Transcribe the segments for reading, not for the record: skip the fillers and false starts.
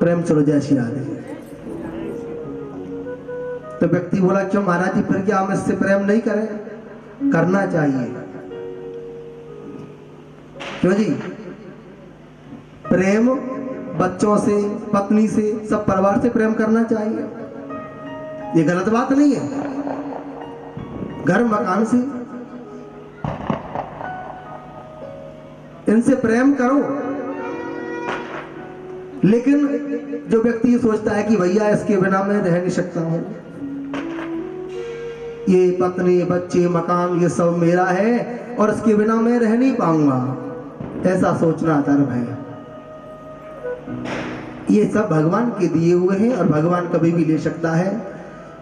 प्रेम चलो जय श्री राधे। तो व्यक्ति बोला क्यों महाराज जी, फिर क्या हम इससे प्रेम नहीं करें? करना चाहिए। क्यों जी? प्रेम बच्चों से, पत्नी से, सब परिवार से प्रेम करना चाहिए। ये गलत बात नहीं है। घर मकान से इनसे प्रेम करो। लेकिन जो व्यक्ति ये सोचता है कि भैया इसके बिना मैं रह नहीं सकता हूं, ये पत्नी, बच्चे, मकान ये सब मेरा है और इसके बिना मैं रह नहीं पाऊंगा, ऐसा सोचना धर्म है। ये सब भगवान के दिए हुए हैं और भगवान कभी भी ले सकता है,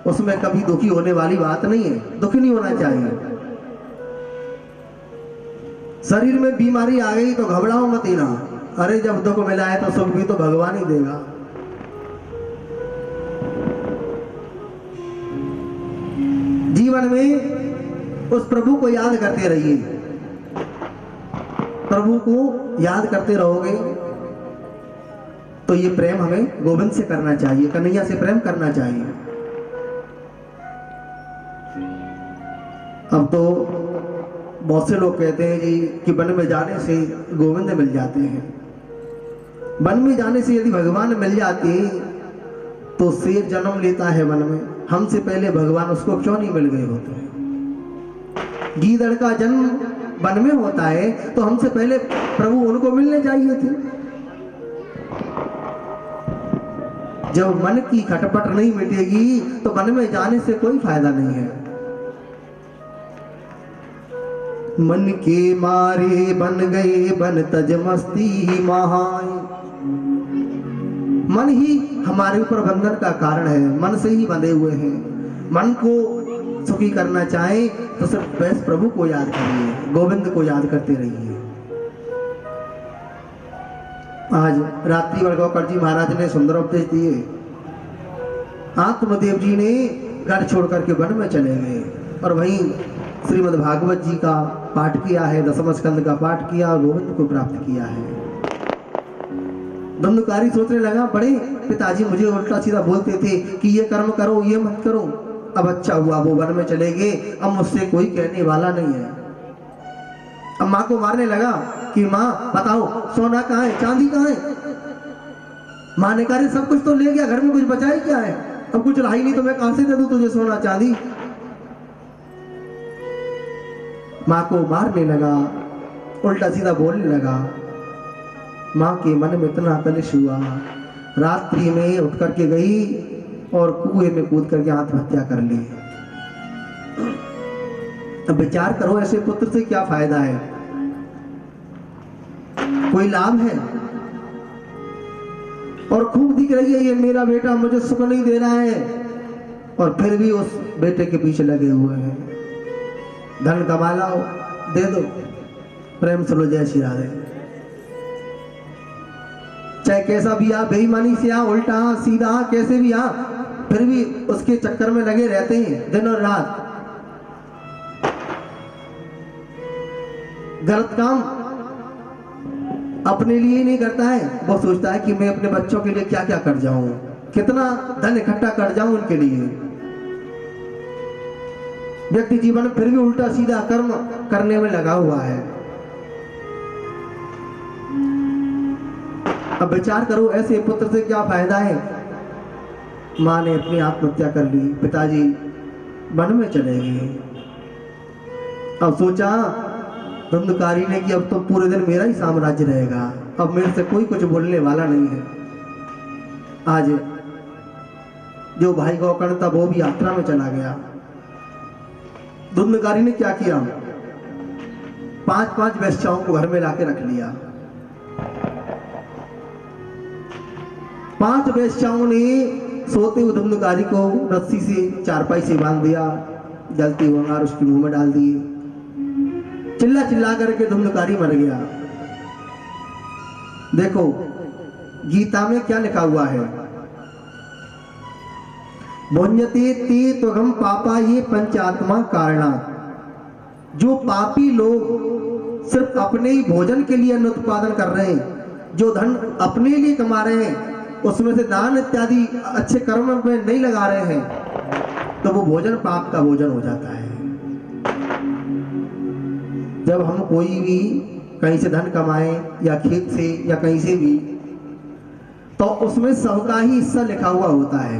उसमें कभी दुखी होने वाली बात नहीं है। दुखी नहीं होना चाहिए। शरीर में बीमारी आ गई तो घबराओ मत ही ना। अरे जब दुख मिला है तो सुख भी तो भगवान ही देगा। जीवन में उस प्रभु को याद करते रहिए। प्रभु को याद करते रहोगे तो ये प्रेम हमें गोविंद से करना चाहिए, कन्हैया से प्रेम करना चाहिए। अब तो बहुत से लोग कहते हैं जी कि वन में जाने से गोविंद मिल जाते हैं। वन में जाने से यदि भगवान मिल जाते तो शेर जन्म लेता है वन में, हमसे पहले भगवान उसको क्यों नहीं मिल गए होते? गीदड़ का जन्म वन में होता है तो हमसे पहले प्रभु उनको मिलने चाहिए थे। जब मन की खटपट नहीं मिटेगी तो वन में जाने से कोई फायदा नहीं है। मन के मारे बन गए बन तज मस्ती महाय। मन ही हमारे ऊपर बंधन का कारण है, मन से ही बंधे हुए हैं। मन को सुखी करना चाहे तो सिर्फ बस प्रभु को याद करिए, गोविंद को याद करते रहिए। आज रात्रि वर्गवकर जी महाराज ने सुंदर उपदेश दिए। आत्मदेव जी ने घर छोड़ करके वन में चले गए और वहीं श्रीमद् भागवत जी का पाठ किया है, दसम स्कंद का पाठ किया, गोविंद को प्राप्त किया है। धुंधकारी सोचने लगा, बड़े पिताजी मुझे उल्टा सीधा बोलते थे कि ये कर्म करो, ये मत करो। अब अच्छा हुआ वो वन में चले गए, अब मुझसे कोई कहने वाला नहीं है। अब माँ को मारने लगा कि माँ बताओ सोना कहाँ है, चांदी कहाँ है? माँ ने कहा सब कुछ तो ले गया, घर में कुछ बचा ही क्या है? अब कुछ रहा ही नहीं तो मैं कहां से दे दूं तुझे सोना चांदी? माँ को मारने लगा, उल्टा सीधा बोलने लगा। माँ के मन में इतना कलेश हुआ, रात्रि में उठ करके गई और कुएं में कूद करके आत्महत्या कर ली। अब विचार करो, ऐसे पुत्र से क्या फायदा है? कोई लाभ है? और खूब दिख रही है ये मेरा बेटा मुझे सुख नहीं दे रहा है, और फिर भी उस बेटे के पीछे लगे हुए हैं। धन कमा लाओ, दे दो, प्रेम से लो जय श्री राधे। चाहे कैसा भी आ, बेईमानी से आ, उल्टा सीधा कैसे भी आ, फिर भी उसके चक्कर में लगे रहते हैं दिन और रात। गलत काम अपने लिए नहीं करता है, वो सोचता है कि मैं अपने बच्चों के लिए क्या क्या कर जाऊं, कितना धन इकट्ठा कर जाऊं उनके लिए। व्यक्ति जीवन में फिर भी उल्टा सीधा कर्म करने में लगा हुआ है। अब विचार करो, ऐसे पुत्र से क्या फायदा है? माँ ने अपनी आत्महत्या कर ली, पिताजी वन में चले गए। अब सोचा धुंधकारी ने कि अब तो पूरे दिन मेरा ही साम्राज्य रहेगा, अब मेरे से कोई कुछ बोलने वाला नहीं है। आज जो भाई गौकर्ण था वो भी यात्रा में चला गया। धुंधकारी ने क्या किया? 5-5 वेश्याओं को घर में लाके रख लिया। 5 वेश्याओं ने सोते हुए धुंधकारी को रस्सी से चारपाई से बांध दिया, जलती हुई अंगार उसके मुंह में डाल दिए। चिल्ला चिल्ला करके धुंधकारी मर गया। देखो गीता में क्या लिखा हुआ है, भुंजते ते त्वगम पापा ये पंचात्मा कारणात्। जो पापी लोग सिर्फ अपने ही भोजन के लिए अन्न उत्पादन कर रहे हैं, जो धन अपने लिए कमा रहे हैं, उसमें से दान इत्यादि अच्छे कर्म में नहीं लगा रहे हैं, तो वो भोजन पाप का भोजन हो जाता है। जब हम कोई भी कहीं से धन कमाए या खेत से या कहीं से भी, तो उसमें सबका ही हिस्सा लिखा हुआ होता है।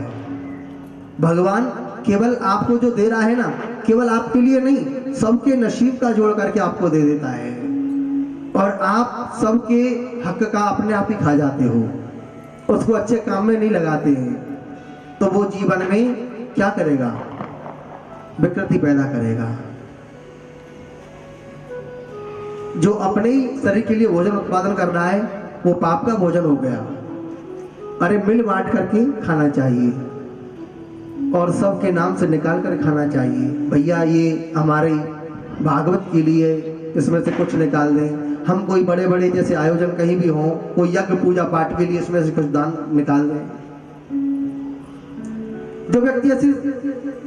भगवान केवल आपको जो दे रहा है ना, केवल आपके लिए नहीं, सबके नसीब का जोड़ करके आपको दे देता है, और आप सबके हक का अपने आप ही खा जाते हो, उसको अच्छे काम में नहीं लगाते हैं। तो वो जीवन में क्या करेगा? विकृति पैदा करेगा। जो अपने ही शरीर के लिए भोजन उत्पादन कर रहा है, वो पाप का भोजन हो गया। अरे मिल बांट करके खाना चाहिए और सबके नाम से निकाल कर खाना चाहिए। भैया ये हमारे भागवत के लिए इसमें से कुछ निकाल दें, हम कोई बड़े बड़े जैसे आयोजन कहीं भी हो, कोई यज्ञ पूजा पाठ के लिए इसमें से कुछ दान निकाल दें। जो व्यक्ति ऐसी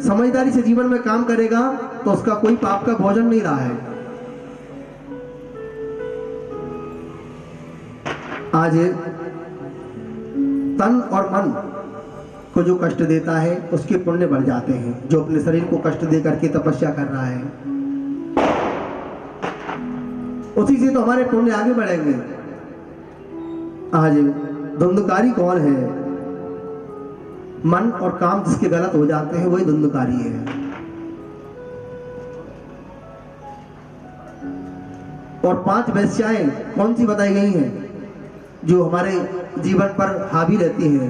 समझदारी से जीवन में काम करेगा, तो उसका कोई पाप का भोजन नहीं रहा है। आज तन और मन को जो कष्ट देता है, उसके पुण्य बढ़ जाते हैं। जो अपने शरीर को कष्ट दे करके तपस्या कर रहा है, उसी से तो हमारे पुण्य आगे बढ़ेंगे। आज धुंधकारी कौन है? मन और काम जिसके गलत हो जाते हैं, वही धुंधकारी है। और 5 वेश्याएं कौन सी बताई गई हैं जो हमारे जीवन पर हावी रहती हैं?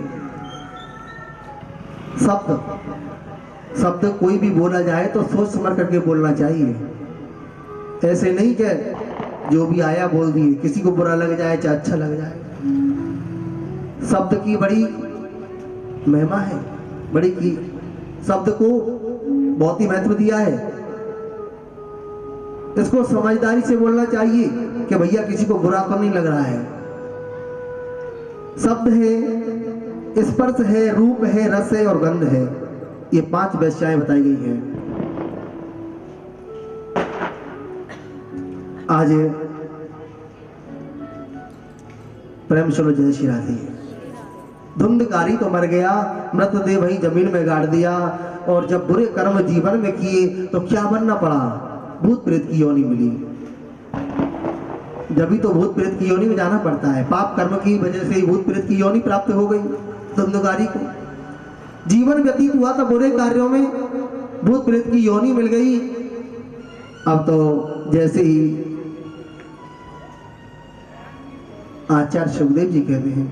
शब्द कोई भी बोला जाए तो सोच समझ करके बोलना चाहिए। ऐसे नहीं कि जो भी आया बोल दिए, किसी को बुरा लग जाए चाहे अच्छा लग जाए। शब्द की बड़ी महिमा है, बड़ी की शब्द को बहुत ही महत्व दिया है। इसको समझदारी से बोलना चाहिए कि भैया किसी को बुरा तो नहीं लग रहा है। शब्द है, स्पर्श है, रूप है, रस है और गंध है। ये 5 वेश्याएं बताई गई हैं। आज प्रेम सुनो जय श्री राधे। धुंधकारी तो मर गया, मृतदेह वही जमीन में गाड़ दिया, और जब बुरे कर्म जीवन में किए तो क्या बनना पड़ा? भूत प्रेत की योनि मिली। जब भी तो भूत प्रेत की योनि में जाना पड़ता है। पाप कर्म की वजह से ही भूत प्रेत की योनि प्राप्त हो गई धुंधकारी को। जीवन व्यतीत हुआ था बुरे कार्यों में, भूत प्रेत की योनि मिल गई। अब तो जैसे ही आचार्य सुखदेव जी कहते हैं,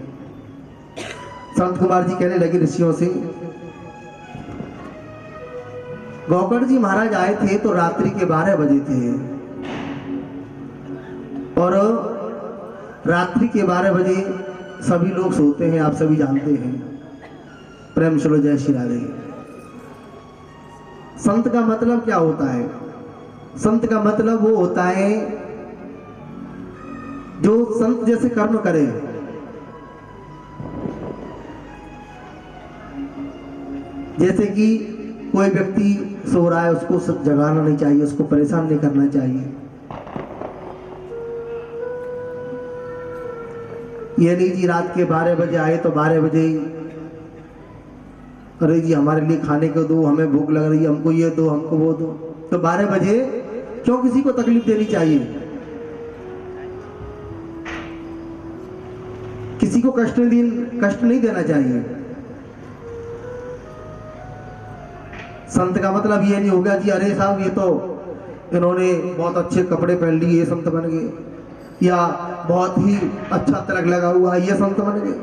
संत कुमार जी कहने लगे ऋषियों से, गौकर्ण जी महाराज आए थे तो रात्रि के 12 बजे थे, और रात्रि के 12 बजे सभी लोग सोते हैं, आप सभी जानते हैं। प्रेम सुनो जय श्री राधे। संत का मतलब क्या होता है? संत का मतलब वो होता है जो संत जैसे कर्म करे। जैसे कि कोई व्यक्ति सो रहा है, उसको जगाना नहीं चाहिए, उसको परेशान नहीं करना चाहिए। ये नहीं जी रात के 12 बजे आए तो 12 बजे ही, अरे जी हमारे लिए खाने को दो, हमें भूख लग रही है, हमको ये दो, हमको वो दो। तो 12 बजे क्यों किसी को तकलीफ देनी चाहिए? किसी को कष्ट नहीं देना चाहिए। संत का मतलब ये नहीं होगा जी अरे साहब ये तो इन्होंने बहुत अच्छे कपड़े पहन लिए, ये संत बन गए, या बहुत ही अच्छा तिलक लगा हुआ है, ये संत बन गए।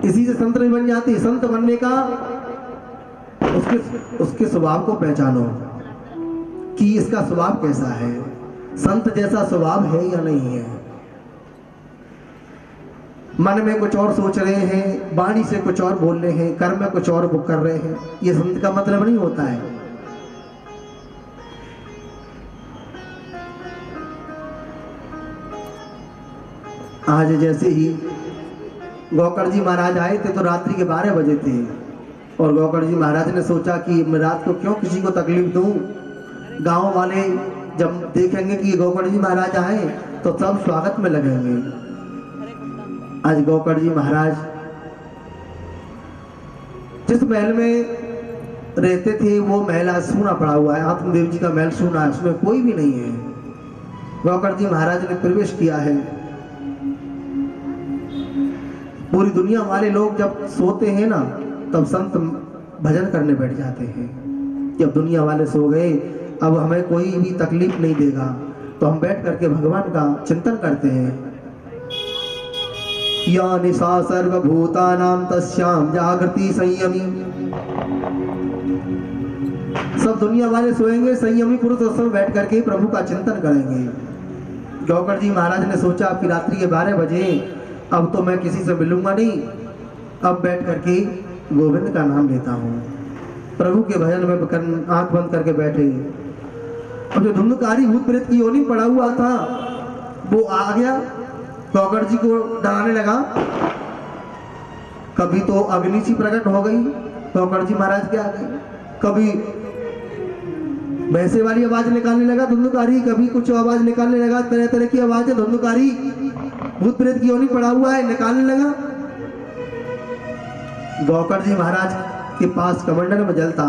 इसी से संत नहीं बन जाती। संत बनने का उसके स्वभाव को पहचानो कि इसका स्वभाव कैसा है, संत जैसा स्वभाव है या नहीं है। मन में कुछ और सोच रहे हैं, वाणी से कुछ और बोल रहे हैं, कर्म में कुछ और कर रहे हैं, ये संत का मतलब नहीं होता है। आज जैसे ही गौकर्ण जी महाराज आए थे तो रात्रि के 12 बजे थे, और गौकर्ण जी महाराज ने सोचा कि मैं रात को क्यों किसी को तकलीफ दूं। गांव वाले जब देखेंगे कि गौकर्ण जी महाराज आए तो सब स्वागत में लगेंगे। आज गौकर्ण जी महाराज जिस महल में रहते थे वो महल आज सूना पड़ा हुआ है। आत्मदेव जी का महल सूना है, उसमें कोई भी नहीं है। गौकर्ण जी महाराज ने प्रवेश किया है। पूरी दुनिया वाले लोग जब सोते हैं ना तब संत भजन करने बैठ जाते हैं। जब दुनिया वाले सो गए, अब हमें कोई भी तकलीफ नहीं देगा, तो हम बैठ करके भगवान का चिंतन करते हैं। या निशा सर्वभूतानां तस्याम जागृति संयमी। सब दुनिया वाले सोएंगे, संयमी पुरुष उस समय बैठ करके प्रभु का चिंतन करेंगे। गौकर्ण जी महाराज ने सोचा कि रात्रि के 12 बजे अब तो मैं किसी से मिलूंगा नहीं, अब बैठ करके गोविंद का नाम लेता हूँ। प्रभु के भजन में आंख बंद करके बैठे। अब जो धुंधकारी भूत प्रेत की योनि पड़ा हुआ था वो आ गया, गौकर्ण जी को डराने लगा। कभी तो अग्नि सी प्रकट हो गई गौकर्ण जी महाराज के आगे, कभी भैंसे वाली आवाज निकालने लगा धुंधकारी, कभी कुछ आवाज निकालने लगा, तरह तरह की आवाज है। धुंधकारी भूत प्रेत की योनि पड़ा हुआ है, निकालने लगा। गौकर्ण जी महाराज के पास कमंडल में जल था,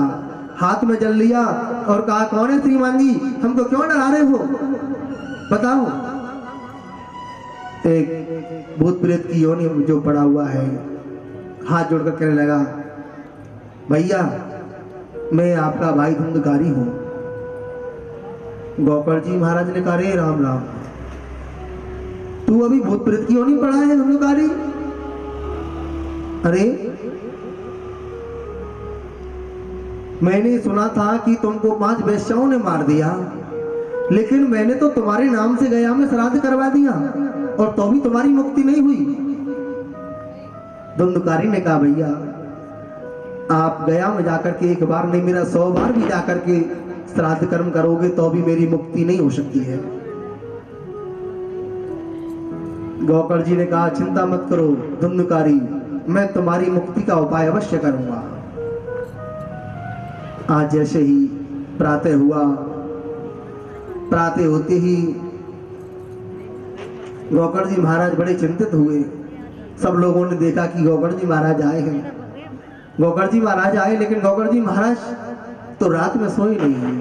हाथ में जल लिया और कहा, कौन है श्रीमान जी, हमको क्यों डरा रहे हो, बताओ। एक भूत प्रेत की योनि जो पड़ा हुआ है हाथ जोड़कर कहने लगा, भैया मैं आपका भाई धुंधकारी हूं। गौकर्ण जी महाराज ने कहा, रे राम राम, तू अभी भूत प्रेत की योनि पड़ा है धुंधकारी? अरे मैंने सुना था कि तुमको 5 वेश्याओं ने मार दिया, लेकिन मैंने तो तुम्हारे नाम से गया में श्राद्ध करवा दिया और तो भी तुम्हारी मुक्ति नहीं हुई। धुंधकारी ने कहा, भैया आप गया में जाकर के एक बार नहीं मेरा 100 बार भी जाकर के श्राद्ध कर्म करोगे तो भी मेरी मुक्ति नहीं हो सकती है। गौकर्ण जी ने कहा, चिंता मत करो धुंधकारी, मैं तुम्हारी मुक्ति का उपाय अवश्य करूंगा। आज जैसे ही प्रातः हुआ, प्रातः होते ही गौकर्ण जी महाराज बड़े चिंतित हुए। सब लोगों ने देखा कि गौकर्ण जी महाराज आए हैं। गौकर्ण जी महाराज आए, लेकिन गौकर्ण जी महाराज तो रात में सोए नहीं हैं।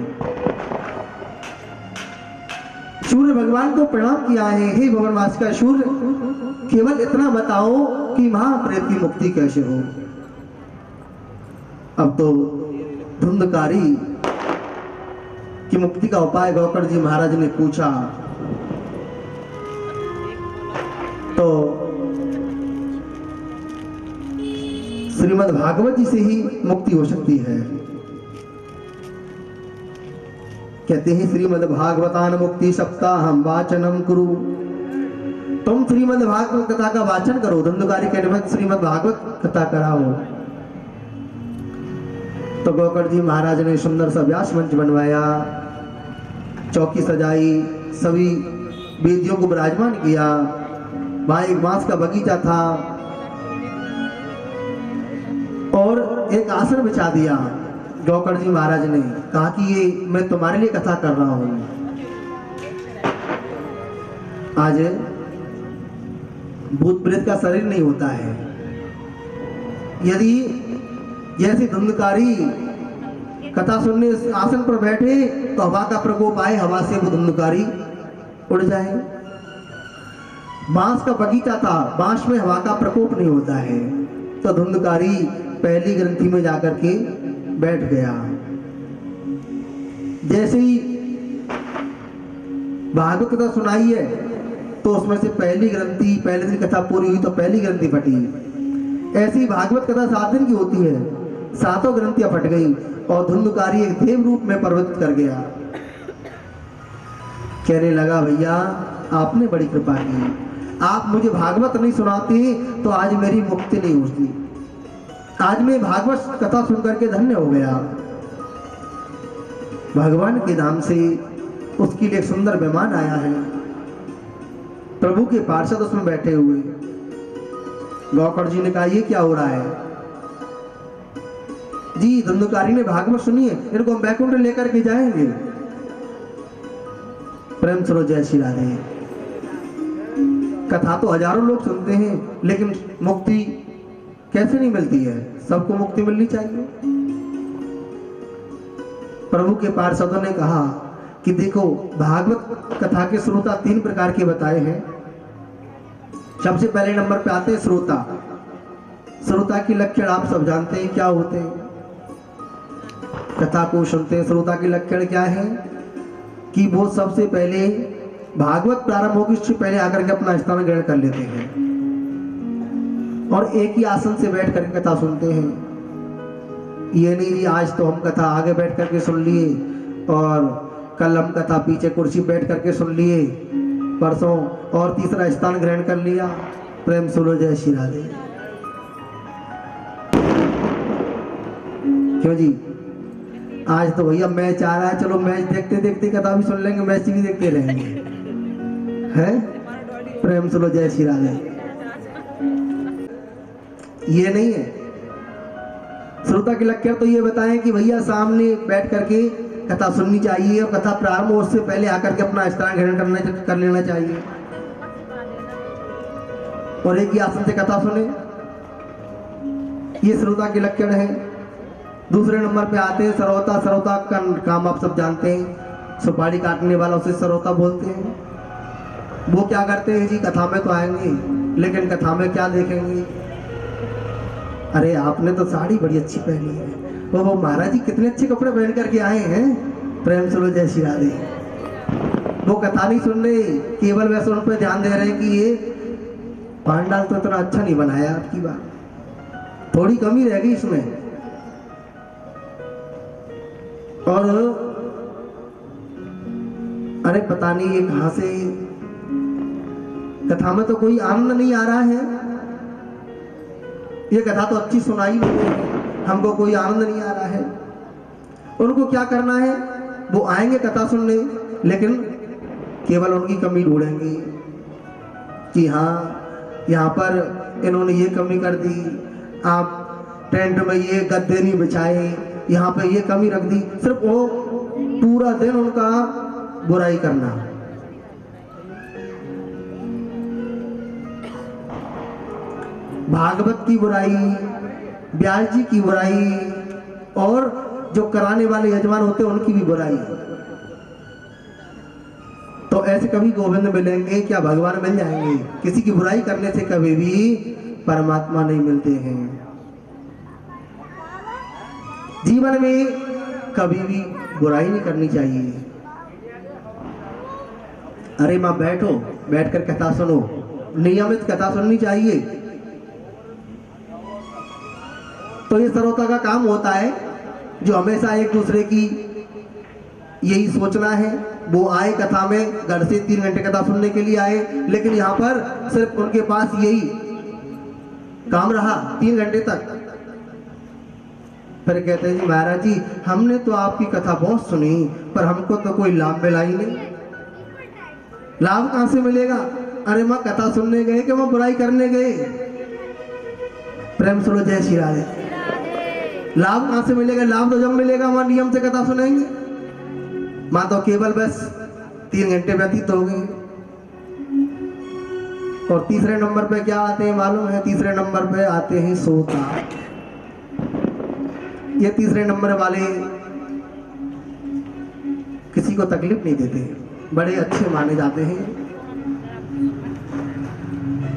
सूर्य भगवान को प्रणाम किया है, हे भुवनवास का सूर्य, केवल इतना बताओ कि महाप्रेत की मुक्ति कैसे हो। अब तो धुंधकारी की मुक्ति का उपाय गौकर्ण जी महाराज ने पूछा तो श्रीमद् भागवत जी से ही मुक्ति हो सकती है। कहते हैं श्रीमद् भागवतान मुक्ति सप्ताहम वाचनम कुरु। तुम श्रीमद् भागवत कथा का वाचन करो, धुंधकारी के निमित्त श्रीमद् भागवत कथा कराओ। तो गौकर्ण जी महाराज ने सुंदर सा व्यास मंच बनवाया, चौकी सजाई, सभी वेदियों को विराजमान किया। वहां एक बांस का बगीचा था और एक आसन बिछा दिया। गौकर्ण जी महाराज ने कहा कि ये मैं तुम्हारे लिए कथा कर रहा हूं। आज भूत प्रेत का शरीर नहीं होता है। यदि जैसे धुंधकारी कथा सुनने आसन पर बैठे तो हवा का प्रकोप आए, हवा से वो धुंधकारी उड़ जाए। बांस का बगीचा था, बांस में हवा का प्रकोप नहीं होता है। तो धुंधकारी पहली ग्रंथि में जाकर के बैठ गया। जैसे ही भागवत कथा सुनाई है तो उसमें से पहली ग्रंथि, पहले दिन कथा पूरी हुई तो पहली ग्रंथि फटी। ऐसी भागवत कथा 7 दिन की होती है, 7 ग्रंथियां फट गई और धुंधकारी एक देव रूप में परिवर्तित कर गया। कहने लगा, भैया आपने बड़ी कृपा की, आप मुझे भागवत नहीं सुनाते तो आज मेरी मुक्ति नहीं होती। आज मैं भागवत कथा सुनकर के धन्य हो गया। भगवान के नाम से उसके लिए सुंदर विमान आया है। प्रभु के पार्षद उसमें बैठे हुए। गौकर्ण जी ने कहा, ये क्या हो रहा है जी? धुंधकारी ने भागवत सुनी है, इनको हम बैकुंठ लेकर के जाएंगे। प्रेम सरो जय श्री राधे। कथा तो हजारों लोग सुनते हैं, लेकिन मुक्ति कैसे नहीं मिलती है? सबको मुक्ति मिलनी चाहिए। प्रभु के पार्षदों ने कहा कि देखो, भागवत कथा के श्रोता 3 प्रकार के बताए हैं। सबसे पहले नंबर पे आते हैं श्रोता। श्रोता की लक्षण आप सब जानते हैं क्या होते हैं। कथा को सुनते हैं, श्रोता के लक्षण क्या है कि वो सबसे पहले भागवत प्रारंभ होगी इससे पहले आकर के अपना स्थान ग्रहण कर लेते हैं और एक ही आसन से बैठ करके कथा सुनते हैं। ये नहीं आज तो हम कथा आगे बैठ करके सुन लिए और कल हम कथा पीछे कुर्सी बैठ करके सुन लिए, परसों और तीसरा स्थान ग्रहण कर लिया। प्रेम सुनो जय श्री राधे। क्यों जी? आज तो भैया मैच आ रहा है, चलो मैच देखते देखते कथा भी सुन लेंगे, मैच भी देखते रहेंगे, है? प्रेम सुनो जय श्री राधे। ये नहीं है। श्रोता के लक्षण तो ये बताएं कि भैया सामने बैठ करके कथा सुननी चाहिए और कथा प्रारंभ हो उससे पहले आकर के अपना स्थान ग्रहण कर लेना चाहिए और एक ही आसन से कथा सुने। ये श्रोता के लक्षण है। दूसरे नंबर पे आते हैं श्रोता। श्रोता का काम आप सब जानते हैं, सुपारी काटने वाला उसे श्रोता बोलते हैं। वो क्या करते हैं जी? कथा में तो आएंगे लेकिन कथा में क्या देखेंगे? अरे आपने तो साड़ी बड़ी अच्छी पहनी है, वो महाराज जी कितने अच्छे कपड़े पहन करके आए हैं। प्रेम सुनो जय श्री राधे। वो कथा नहीं सुन रहे, केवल वैसे उन पर ध्यान दे रहे हैं कि ये पांडाल तो इतना अच्छा नहीं बनाया, आपकी बात थोड़ी कमी रह गई इसमें। और अरे पता नहीं ये कहां से, कथा में तो कोई आनंद नहीं आ रहा है। ये कथा तो अच्छी सुनाई नहीं है, हमको कोई आनंद नहीं आ रहा है। उनको क्या करना है? वो आएंगे कथा सुनने लेकिन केवल उनकी कमी ढूंढेंगे कि हाँ यहाँ पर इन्होंने ये कमी कर दी, आप टेंट में ये गद्दे नहीं बिछाए, यहाँ पे ये कमी रख दी। सिर्फ वो पूरा दिन उनका बुराई करना। भागवत की बुराई, व्यास जी की बुराई और जो कराने वाले यजमान होते हैं उनकी भी बुराई। तो ऐसे कभी गोविंद मिलेंगे क्या? भगवान मिल जाएंगे? किसी की बुराई करने से कभी भी परमात्मा नहीं मिलते हैं। जीवन में कभी भी बुराई नहीं करनी चाहिए। अरे माँ बैठो, बैठकर कथा सुनो, नियमित कथा सुननी चाहिए। तो ये श्रोता का काम होता है जो हमेशा एक दूसरे की यही सोचना है। वो आए कथा में, घर से 3 घंटे कथा सुनने के लिए आए, लेकिन यहाँ पर सिर्फ उनके पास यही काम रहा 3 घंटे तक। फिर कहते हैं जी महाराज जी हमने तो आपकी कथा बहुत सुनी पर हमको तो कोई लाभ मिला ही नहीं। लाभ कहां से मिलेगा? अरे माँ कथा सुनने गए कि मैं बुराई करने गए? प्रेम सुनो जय श्री राधे। लाभ कहां से मिलेगा? लाभ तो जब मिलेगा वहां नियम से कथा सुनेंगे। माँ तो केवल बस 3 घंटे व्यतीत हो गए। और तीसरे नंबर पे क्या आते हैं मालूम है? तीसरे नंबर पे आते हैं श्रोता। ये तीसरे नंबर वाले किसी को तकलीफ नहीं देते, बड़े अच्छे माने जाते हैं।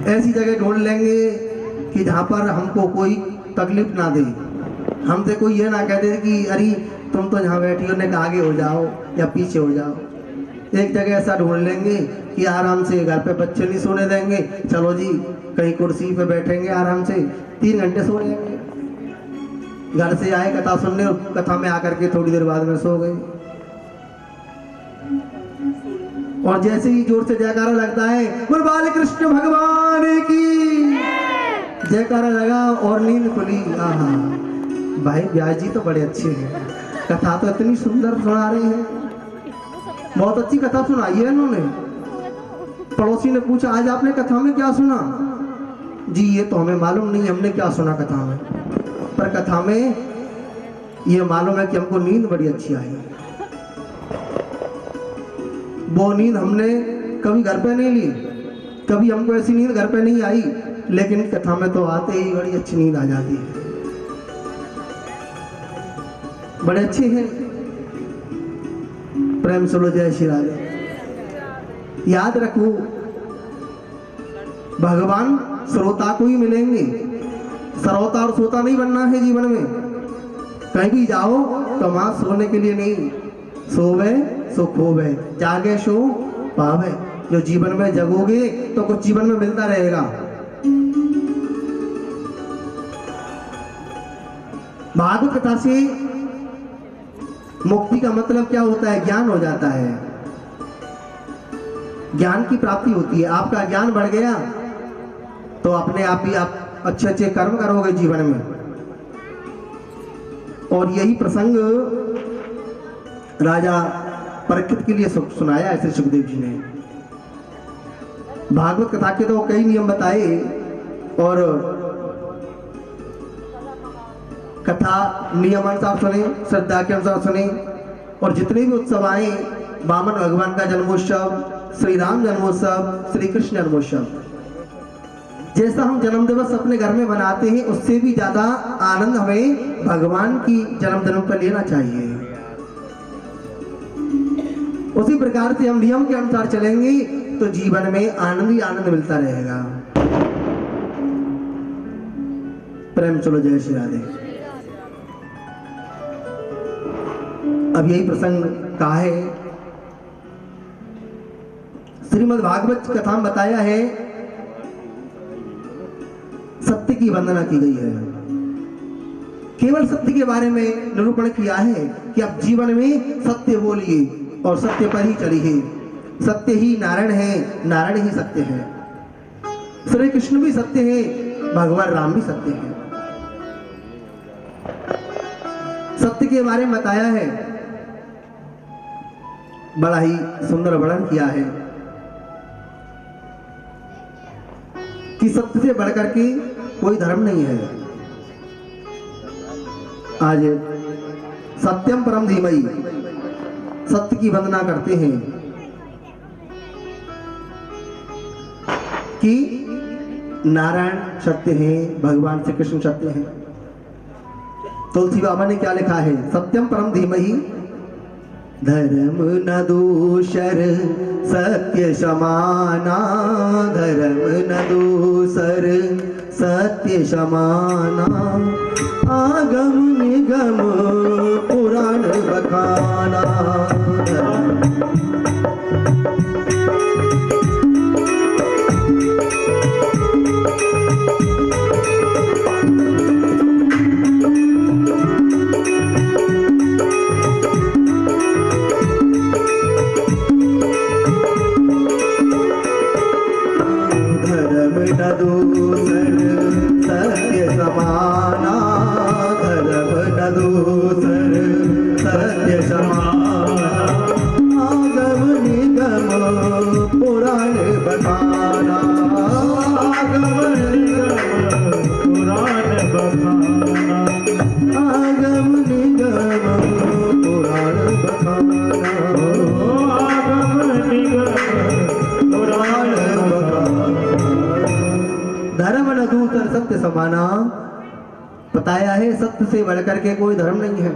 ऐसी जगह ढूंढ लेंगे कि जहां पर हमको कोई तकलीफ ना दे, हमसे कोई ये ना कह दे कि अरे तुम तो यहाँ बैठी हो, ने आगे हो जाओ या पीछे हो जाओ। एक जगह ऐसा ढूंढ लेंगे कि आराम से, घर पे बच्चे नहीं सोने देंगे, चलो जी कहीं कुर्सी पे बैठेंगे आराम से 3 घंटे सो लेंगे। घर से आए कथा सुनने, कथा में आकर के थोड़ी देर बाद में सो गए। और जैसे ही जोर से जयकारा लगता है बोल बाल कृष्ण भगवान की, जयकारा लगा और नींद खुली। आहा भाई व्यास जी तो बड़े अच्छे हैं, कथा तो इतनी सुंदर सुना रहे हैं, बहुत अच्छी कथा सुनाई है इन्होंने। पड़ोसी ने पूछा आज आपने कथा में क्या सुना? जी ये तो हमें मालूम नहीं हमने क्या सुना कथा में, पर कथा में ये मालूम है कि हमको नींद बड़ी अच्छी आई। वो नींद हमने कभी घर पे नहीं ली, कभी हमको ऐसी नींद घर पे नहीं आई, लेकिन कथा में तो आते ही बड़ी अच्छी नींद आ जाती है। बड़े अच्छे हैं। प्रेम सुनो जय श्री राधे। याद रखो, भगवान श्रोता को ही मिलेंगे, श्रोता और श्रोता नहीं बनना है जीवन में। कहीं भी जाओ तो वहां सोने के लिए नहीं, सोवे सो खोवे, जागे सो पावे। जो जीवन में जगोगे तो कुछ जीवन में मिलता रहेगा। भागवत कथा से मुक्ति का मतलब क्या होता है? ज्ञान हो जाता है, ज्ञान की प्राप्ति होती है। आपका ज्ञान बढ़ गया तो अपने आप ही आप अच्छे अच्छे कर्म करोगे जीवन में। और यही प्रसंग राजा परीक्षित के लिए सुनाया ऐसे सुखदेव जी ने। भागवत कथा के तो कई नियम बताए और कथा नियमानुसार सुने, श्रद्धा के अनुसार सुने। और जितने भी उत्सव आए, वामन भगवान का जन्मोत्सव, श्री राम जन्मोत्सव, श्री कृष्ण जन्मोत्सव, जैसा हम जन्म दिवस अपने घर में बनाते हैं उससे भी ज्यादा आनंद हमें भगवान की जन्मदिन पर लेना चाहिए। उसी प्रकार से हम नियम के अनुसार चलेंगे तो जीवन में आनंद ही आनंद मिलता रहेगा। प्रेम चलो जय श्री राधे। अब यही प्रसंग कहा है, श्रीमद् भागवत कथा में बताया है, सत्य की वंदना की गई है। केवल सत्य के बारे में निरूपण किया है कि आप जीवन में सत्य बोलिए और सत्य पर ही चलिए। सत्य ही नारायण है, नारायण ही सत्य है। श्री कृष्ण भी सत्य है, भगवान राम भी सत्य है। सत्य के बारे में बताया है, बड़ा ही सुंदर वर्णन किया है कि सत्य से बढ़कर के कोई धर्म नहीं है। आज सत्यम परम धीमहि, सत्य की वंदना करते हैं कि नारायण सत्य है, भगवान श्री कृष्ण सत्य है। तुलसी बाबा ने क्या लिखा है? सत्यम परम धीमहि, धर्म न दूसर सत्य समाना, धर्म न दूसर सत्य समाना, आगम निगम पुराण बखाना। सत्य समाना बताया है। सत्य से बढ़कर के कोई धर्म नहीं है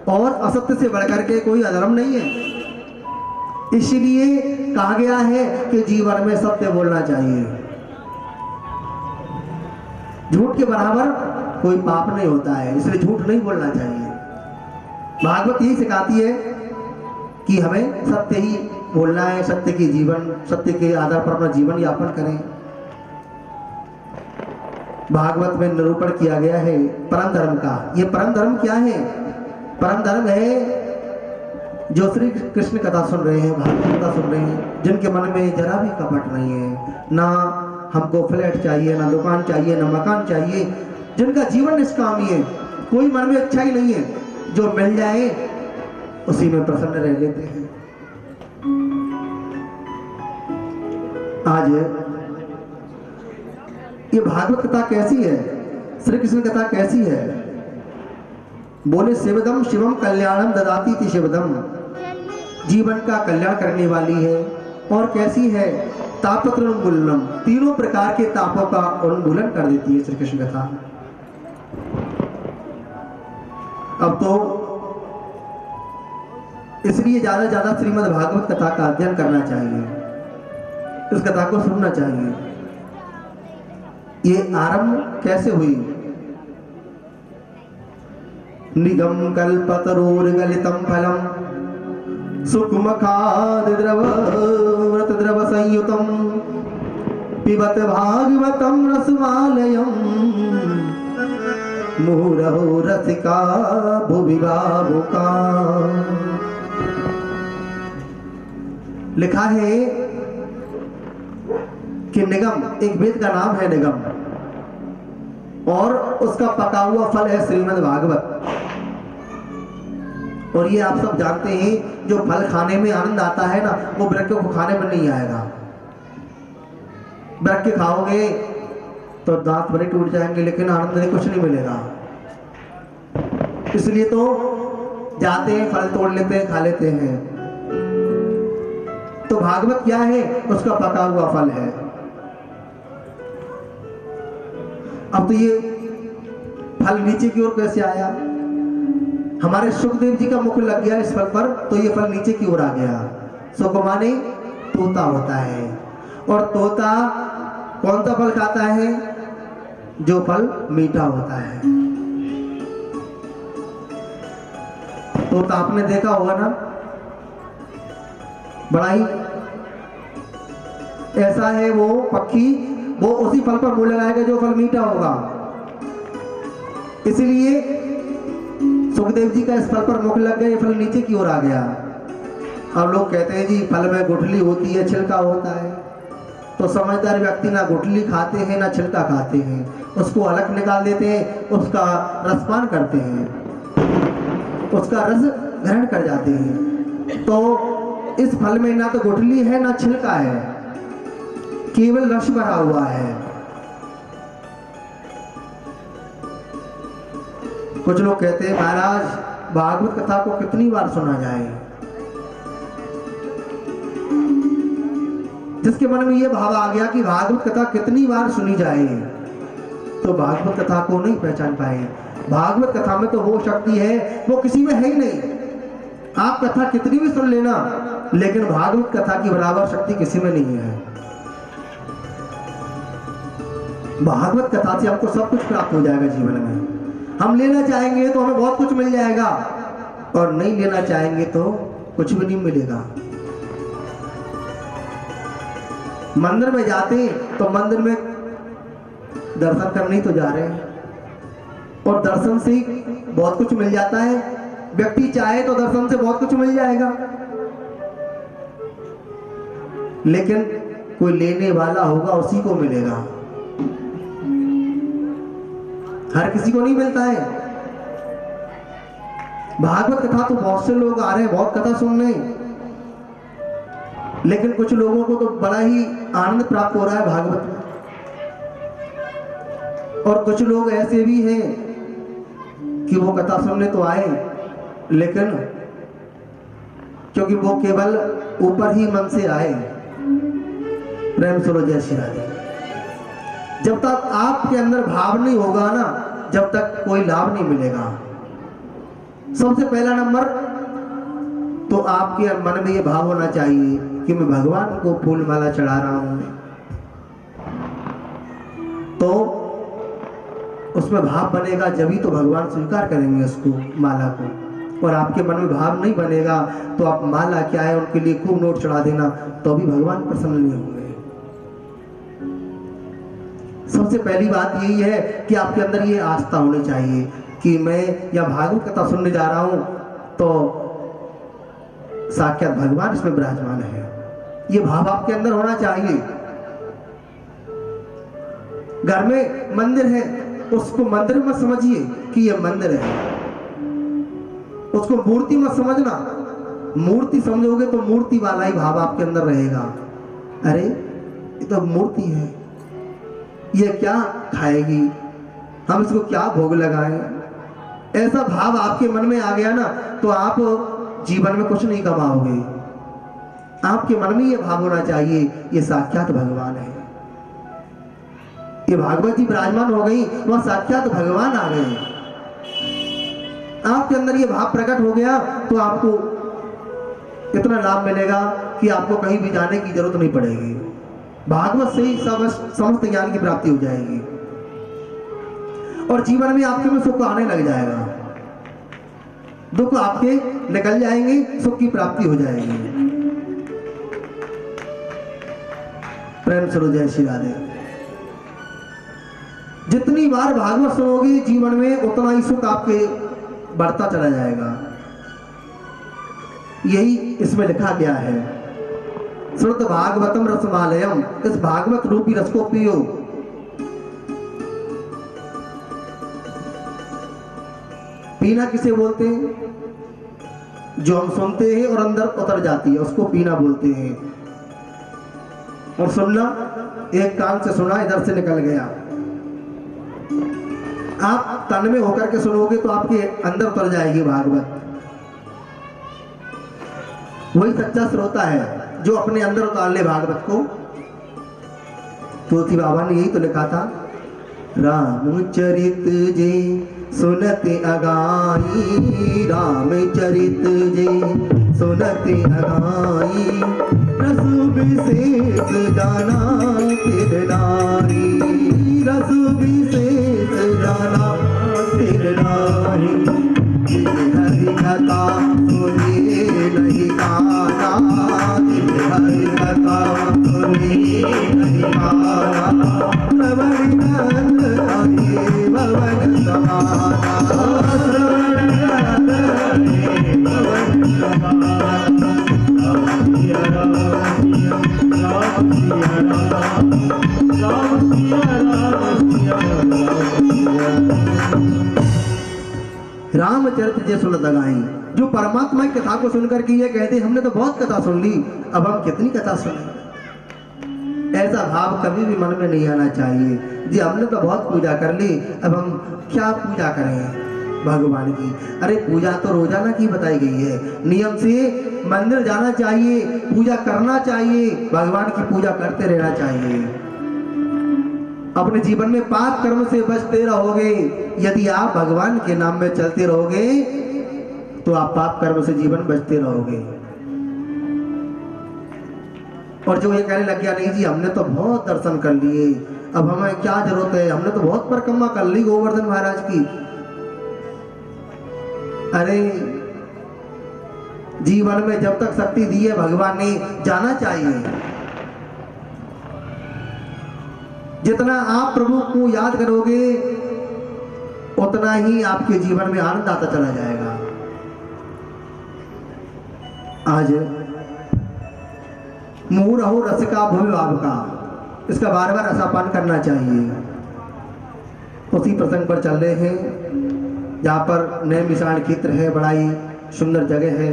और असत्य से बढ़कर के कोई अधर्म नहीं है। इसलिए कहा गया है कि जीवन में सत्य बोलना चाहिए। झूठ के बराबर कोई पाप नहीं होता है, इसलिए झूठ नहीं बोलना चाहिए। भागवत यही सिखाती है कि हमें सत्य ही बोलना है, सत्य की जीवन, सत्य के आधार पर अपना जीवन यापन करें। भागवत में निरूपण किया गया है परम धर्म का। ये परम धर्म क्या है? परम धर्म है जो श्री कृष्ण कथा सुन रहे हैं, भागवत कथा सुन रहे हैं, जिनके मन में जरा भी कपट नहीं है, ना हमको फ्लैट चाहिए, ना दुकान चाहिए, ना मकान चाहिए, जिनका जीवन निष्कामी है, कोई मन में अच्छा ही नहीं है, जो मिल जाए उसी में प्रसन्न रह लेते हैं। आज ये भागवत कथा कैसी है, श्री कृष्ण कथा कैसी है? बोले शिवदम शिवम कल्याणम ददाती थी शिवदम, जीवन का कल्याण करने वाली है। और कैसी है? तापत्र उन्मूलनम, तीनों प्रकार के तापों का उन्मूलन कर देती है श्री कृष्ण कथा। अब तो इसलिए ज्यादा से ज्यादा श्रीमद् भागवत कथा का अध्ययन करना चाहिए, इस कथा को सुनना चाहिए। ये आरंभ कैसे हुई? निगम कल्पतरोर्गलितं फलम सुकुमखाद द्रव व्रत द्रव संयुतम पिबत भागवतम रसमालयम मुहुरहो रसिका भुवि भावुका। लिखा है कि निगम, एक वेद का नाम है निगम, और उसका पका हुआ फल है श्रीमद् भागवत। और ये आप सब जानते हैं, जो फल खाने में आनंद आता है ना, वो वृक्ष को खाने में नहीं आएगा। वृक्ष खाओगे तो दांत बड़े टूट जाएंगे, लेकिन आनंद में कुछ नहीं मिलेगा। इसलिए तो जाते हैं, फल तोड़ लेते हैं, खा लेते हैं। तो भागवत क्या है? उसका पका हुआ फल है। अब तो ये फल नीचे की ओर कैसे आया? हमारे सुखदेव जी का मुख लग गया इस फल पर, तो ये फल नीचे की ओर आ गया। सुख माने तोता होता है, और तोता कौन सा फल खाता है? जो फल मीठा होता है। तोता आपने देखा होगा ना, बड़ा ही ऐसा है वो पक्षी, वो उसी फल पर मुंह लगाएगा जो फल मीठा होगा। इसलिए सुखदेव जी का इस फल पर मुख लग गया, ये फल नीचे की ओर आ गया। अब लोग कहते हैं जी फल में गुठली होती है, छिलका होता है। तो समझदार व्यक्ति ना गुठली खाते हैं ना छिलका खाते हैं, उसको अलग निकाल देते हैं, उसका रसपान करते हैं, उसका रस ग्रहण कर जाते हैं। तो इस फल में ना तो गुठली है ना छिलका है, केवल रस भरा हुआ है। कुछ लोग कहते हैं महाराज भागवत कथा को कितनी बार सुना जाए? जिसके मन में ये भाव आ गया कि भागवत कथा कितनी बार सुनी जाए, तो भागवत कथा को नहीं पहचान पाए। भागवत कथा में तो वो शक्ति है, वो किसी में है ही नहीं। आप कथा कितनी भी सुन लेना, लेकिन भागवत कथा की बराबर शक्ति किसी में नहीं है। भागवत कथा से हमको सब कुछ प्राप्त हो जाएगा जीवन में। हम लेना चाहेंगे तो हमें बहुत कुछ मिल जाएगा, और नहीं लेना चाहेंगे तो कुछ भी नहीं मिलेगा। मंदिर में जाते हैं तो मंदिर में दर्शन करने ही तो जा रहे हैं, और दर्शन से ही बहुत कुछ मिल जाता है। व्यक्ति चाहे तो दर्शन से बहुत कुछ मिल जाएगा, लेकिन कोई लेने वाला होगा उसी को मिलेगा, हर किसी को नहीं मिलता है। भागवत कथा तो बहुत से लोग आ रहे हैं बहुत कथा सुनने, लेकिन कुछ लोगों को तो बड़ा ही आनंद प्राप्त हो रहा है भागवत में, और कुछ लोग ऐसे भी हैं कि वो कथा सुनने तो आए, लेकिन क्योंकि वो केवल ऊपर ही मन से आए। प्रेम सुनो जय श्री राधे। जब तक आपके अंदर भाव नहीं होगा ना, जब तक कोई लाभ नहीं मिलेगा। सबसे पहला नंबर तो आपके मन में ये भाव होना चाहिए कि मैं भगवान को फूल माला चढ़ा रहा हूं, तो उसमें भाव बनेगा, जब ही तो भगवान स्वीकार करेंगे उसको, माला को। और आपके मन में भाव नहीं बनेगा तो आप माला क्या है उनके लिए खूब नोट चढ़ा देना, तो भी भगवान प्रसन्न नहीं होंगे। सबसे पहली बात यही है कि आपके अंदर ये आस्था होनी चाहिए कि मैं या भागवत कथा सुनने जा रहा हूं तो साक्षात भगवान इसमें विराजमान है। ये भाव आपके अंदर होना चाहिए। घर में मंदिर है, उसको मंदिर मत समझिए कि ये मंदिर है, उसको मूर्ति मत समझना। मूर्ति समझोगे तो मूर्ति वाला ही भाव आपके अंदर रहेगा। अरे ये तो मूर्ति है, ये क्या खाएगी, हम इसको क्या भोग लगाएं, ऐसा भाव आपके मन में आ गया ना, तो आप जीवन में कुछ नहीं कमाओगे। आपके मन में ये भाव होना चाहिए, ये साक्षात भगवान है। ये भागवत जी विराजमान हो गई, वह साक्षात भगवान आ गए। आपके अंदर ये भाव प्रकट हो गया तो आपको इतना लाभ मिलेगा कि आपको कहीं भी जाने की जरूरत नहीं पड़ेगी। भागवत से ही समस्त ज्ञान की प्राप्ति हो जाएगी और जीवन में आपके में सुख आने लग जाएगा। दुख आपके निकल जाएंगे, सुख की प्राप्ति हो जाएगी। प्रेम स्वरूप जय श्री राधे। जितनी बार भागवत सुनोगे जीवन में उतना ही सुख आपके बढ़ता चला जाएगा। यही इसमें लिखा गया है, श्रुत भागवतम रसमालयम, इस भागवत रूपी रस को पियो। पीना किसे बोलते हैं? जो हम सुनते हैं और अंदर उतर जाती है उसको पीना बोलते हैं। और सुनना, एक कान से सुना इधर से निकल गया। आप तन में होकर के सुनोगे तो आपके अंदर उतर जाएगी भागवत। वही सच्चा श्रोता है जो अपने अंदर उतार ले भागवत को। तुलसी बाबा ने यही तो लिखा था, रामचरित जे सुनते अगाई, रामचरित जे सुनते अगाई, रस विशेष जाना फिर नारी, रस विशेष जाना फिर नारी। हरि कथा सुनी नहीं काना, हरि कथा सुनी नहीं काना, श्रवण नंद आए भवन समाना, श्रवण नंद आए भवन समाना। सिया राम सिया राम, राम सिया राम, रामचरित जे सुनत अगाई। जो परमात्मा की कथा को सुनकर के ये कहते हमने तो बहुत कथा सुन ली, अब हम कितनी कथा सुने। ऐसा भाव कभी भी मन में नहीं आना चाहिए जी हमने तो बहुत पूजा कर ली, अब हम क्या पूजा करें भगवान की। अरे पूजा तो रोजाना की बताई गई है, नियम से मंदिर जाना चाहिए, पूजा करना चाहिए, भगवान की पूजा करते रहना चाहिए। अपने जीवन में पाप कर्म से बचते रहोगे। यदि आप भगवान के नाम में चलते रहोगे तो आप पाप कर्म से जीवन बचते रहोगे। और जो ये कहने लग गया नहीं जी हमने तो बहुत दर्शन कर लिए, अब हमें क्या जरूरत है, हमने तो बहुत परिक्रमा कर ली गोवर्धन महाराज की। अरे जीवन में जब तक शक्ति दी है भगवान ने, जाना चाहिए। जितना आप प्रभु को याद करोगे उतना ही आपके जीवन में आनंद आता चला जाएगा। आज मुंह रहो रसिका भूमि भाव का, इसका बार बार रसापान करना चाहिए। उसी प्रसंग पर चल रहे हैं जहाँ पर नए मिशान क्षेत्र है, बड़ा ही सुंदर जगह है।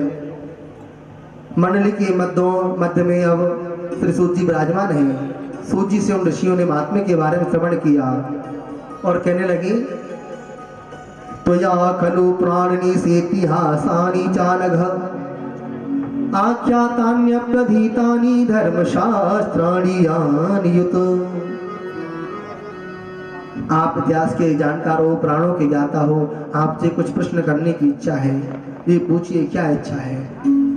मंडली के मध्य में अब श्री सूत जी विराजमान है। सूत जी से उन ऋषियों ने महात्मा के बारे में श्रवण किया और कहने लगे, तो या खलु प्राणनी से इतिहासानी चानघ, आख्यातान्य प्रधीतानि धर्मशास्त्राणि यानयुत। आप इतिहास के जानकार हो, प्राणों के ज्ञाता हो, आपसे कुछ प्रश्न करने की इच्छा है, ये पूछिए क्या इच्छा है।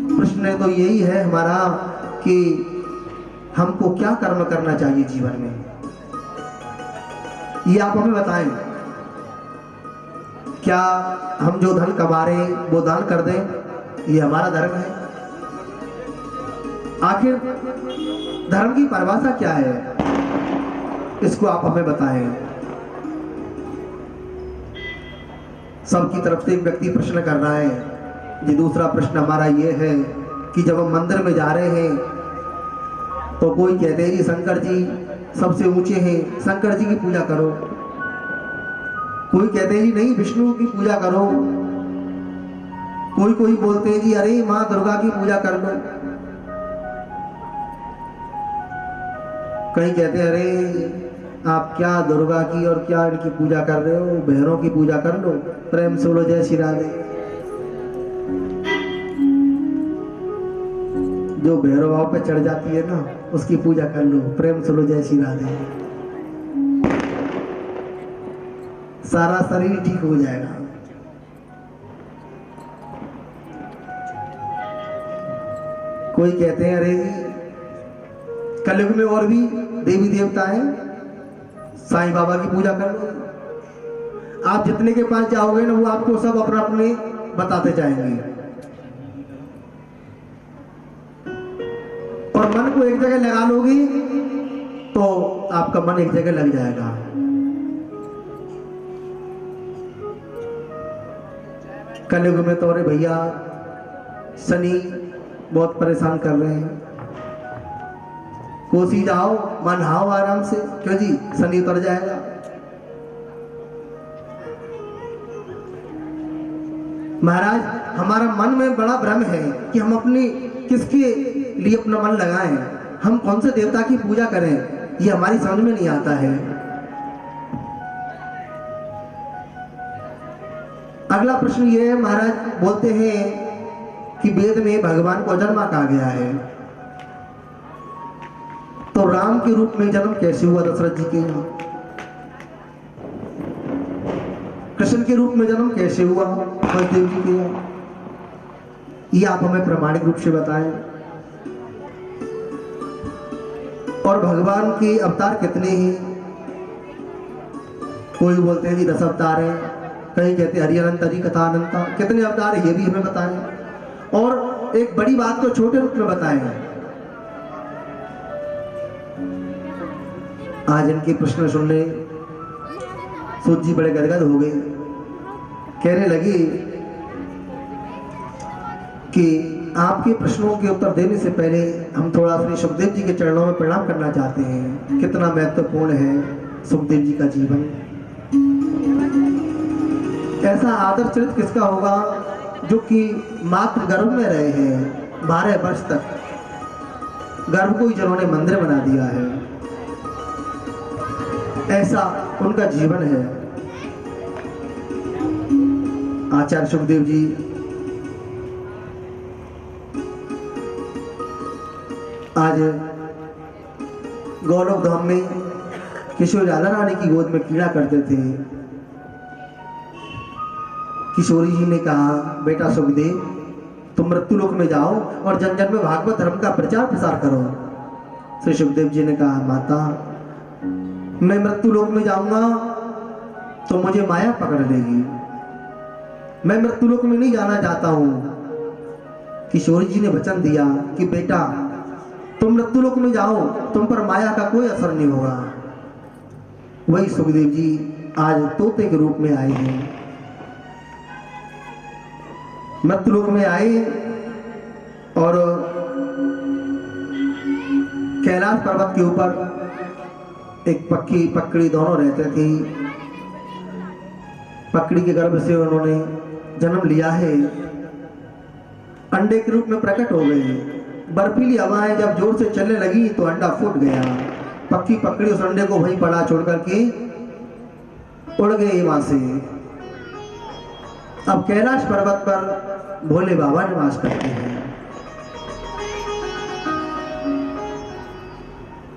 प्रश्न तो यही है हमारा कि हमको क्या कर्म करना चाहिए जीवन में, ये आप हमें बताएं। क्या हम जो धन कमा रहे हैं वो दान कर दें, ये हमारा धर्म है? आखिर धर्म की परिभाषा क्या है, इसको आप हमें बताएं। सबकी तरफ से एक व्यक्ति प्रश्न कर रहा है। ये दूसरा प्रश्न हमारा ये है कि जब हम मंदिर में जा रहे हैं तो कोई कहते हैं जी शंकर जी सबसे ऊंचे हैं, शंकर जी की पूजा करो। कोई कहते हैं जी नहीं विष्णु की पूजा करो। कोई बोलते हैं जी अरे माँ दुर्गा की पूजा कर लो। कहीं कहते हैं अरे आप क्या दुर्गा की और क्या इनकी पूजा कर रहे हो, भैरों की पूजा कर लो। प्रेम से बोलो जय श्री राधे। जो भैरव बाबा पे चढ़ जाती है ना, उसकी पूजा कर लो, प्रेम से लो जय श्री राधे। सारा शरीर ठीक हो जाएगा। कोई कहते हैं अरे कलयुग में और भी देवी देवता हैं, साईं बाबा की पूजा कर लो। आप जितने के पास जाओगे ना, वो आपको सब अपना अपने बताते जाएंगे, और मन को एक जगह लगा लोगी तो आपका मन एक जगह लग जाएगा। कलयुग में तो अरे भैया शनि बहुत परेशान कर रहे हैं। कोसी जाओ, मन हाओ आराम से, क्यों जी, शनि उतर जाएगा। महाराज हमारा मन में बड़ा भ्रम है कि हम अपनी किसके लिए अपना मन लगाएं, हम कौन से देवता की पूजा करें, ये हमारी समझ में नहीं आता है। अगला प्रश्न ये है, महाराज बोलते हैं कि वेद में भगवान को अजन्मा कहा गया है, तो राम के रूप में जन्म कैसे हुआ दशरथ जी के यहाँ? कृष्ण के रूप में जन्म कैसे हुआ वसुदेव जी के यहाँ? ये आप हमें प्रामाणिक रूप से बताएं। और भगवान के अवतार कितने हैं? कोई बोलते हैं जी 10 अवतार हैं, कहीं कहते हैं हरि अनंत हरि कथा अनंता। कितने अवतार है ये भी हमें बताएं, और एक बड़ी बात को छोटे रूप में बताएं। आज इनके प्रश्न सुनने सूत जी बड़े गदगद हो गए, कहने लगे कि आपके प्रश्नों के उत्तर देने से पहले हम थोड़ा श्री सुखदेव जी के चरणों में प्रणाम करना चाहते हैं। कितना महत्वपूर्ण है सुखदेव जी का जीवन। ऐसा आदर चरित्र किसका होगा जो कि मात्र गर्भ में रहे हैं 12 वर्ष तक, गर्भ को ही जिन्होंने मंदिर बना दिया है, ऐसा उनका जीवन है। आचार्य सुखदेव जी आज गौरव धाम में किशोरी राधा रानी की गोद में कीड़ा करते थे। किशोरी जी ने कहा, बेटा सुखदेव तुम मृत्यु लोक में जाओ और जन जन में भागवत धर्म का प्रचार प्रसार करो। श्री सुखदेव जी ने कहा, माता मैं मृत्यु लोक में जाऊंगा तो मुझे माया पकड़ लेगी, मैं मृत्यु लोक में नहीं जाना चाहता हूं। किशोरी जी ने वचन दिया कि बेटा तुम मृत्यु लोक में जाओ, तुम पर माया का कोई असर नहीं होगा। वही सुखदेव जी आज तोते के रूप में आए हैं, मृत्यु लोक में आए और कैलाश पर्वत के ऊपर एक पक्की पकड़ी दोनों रहते थे। पकड़ी के गर्भ से उन्होंने जन्म लिया है, अंडे के रूप में प्रकट हो गए। बर्फीली हवाएं जब जोर से चलने लगी तो अंडा फूट गया। पक्की पकड़ी उस अंडे को वहीं पड़ा छोड़ करके उड़ गए वहां से। अब कैलाश पर्वत पर भोले बाबा निवास करते हैं।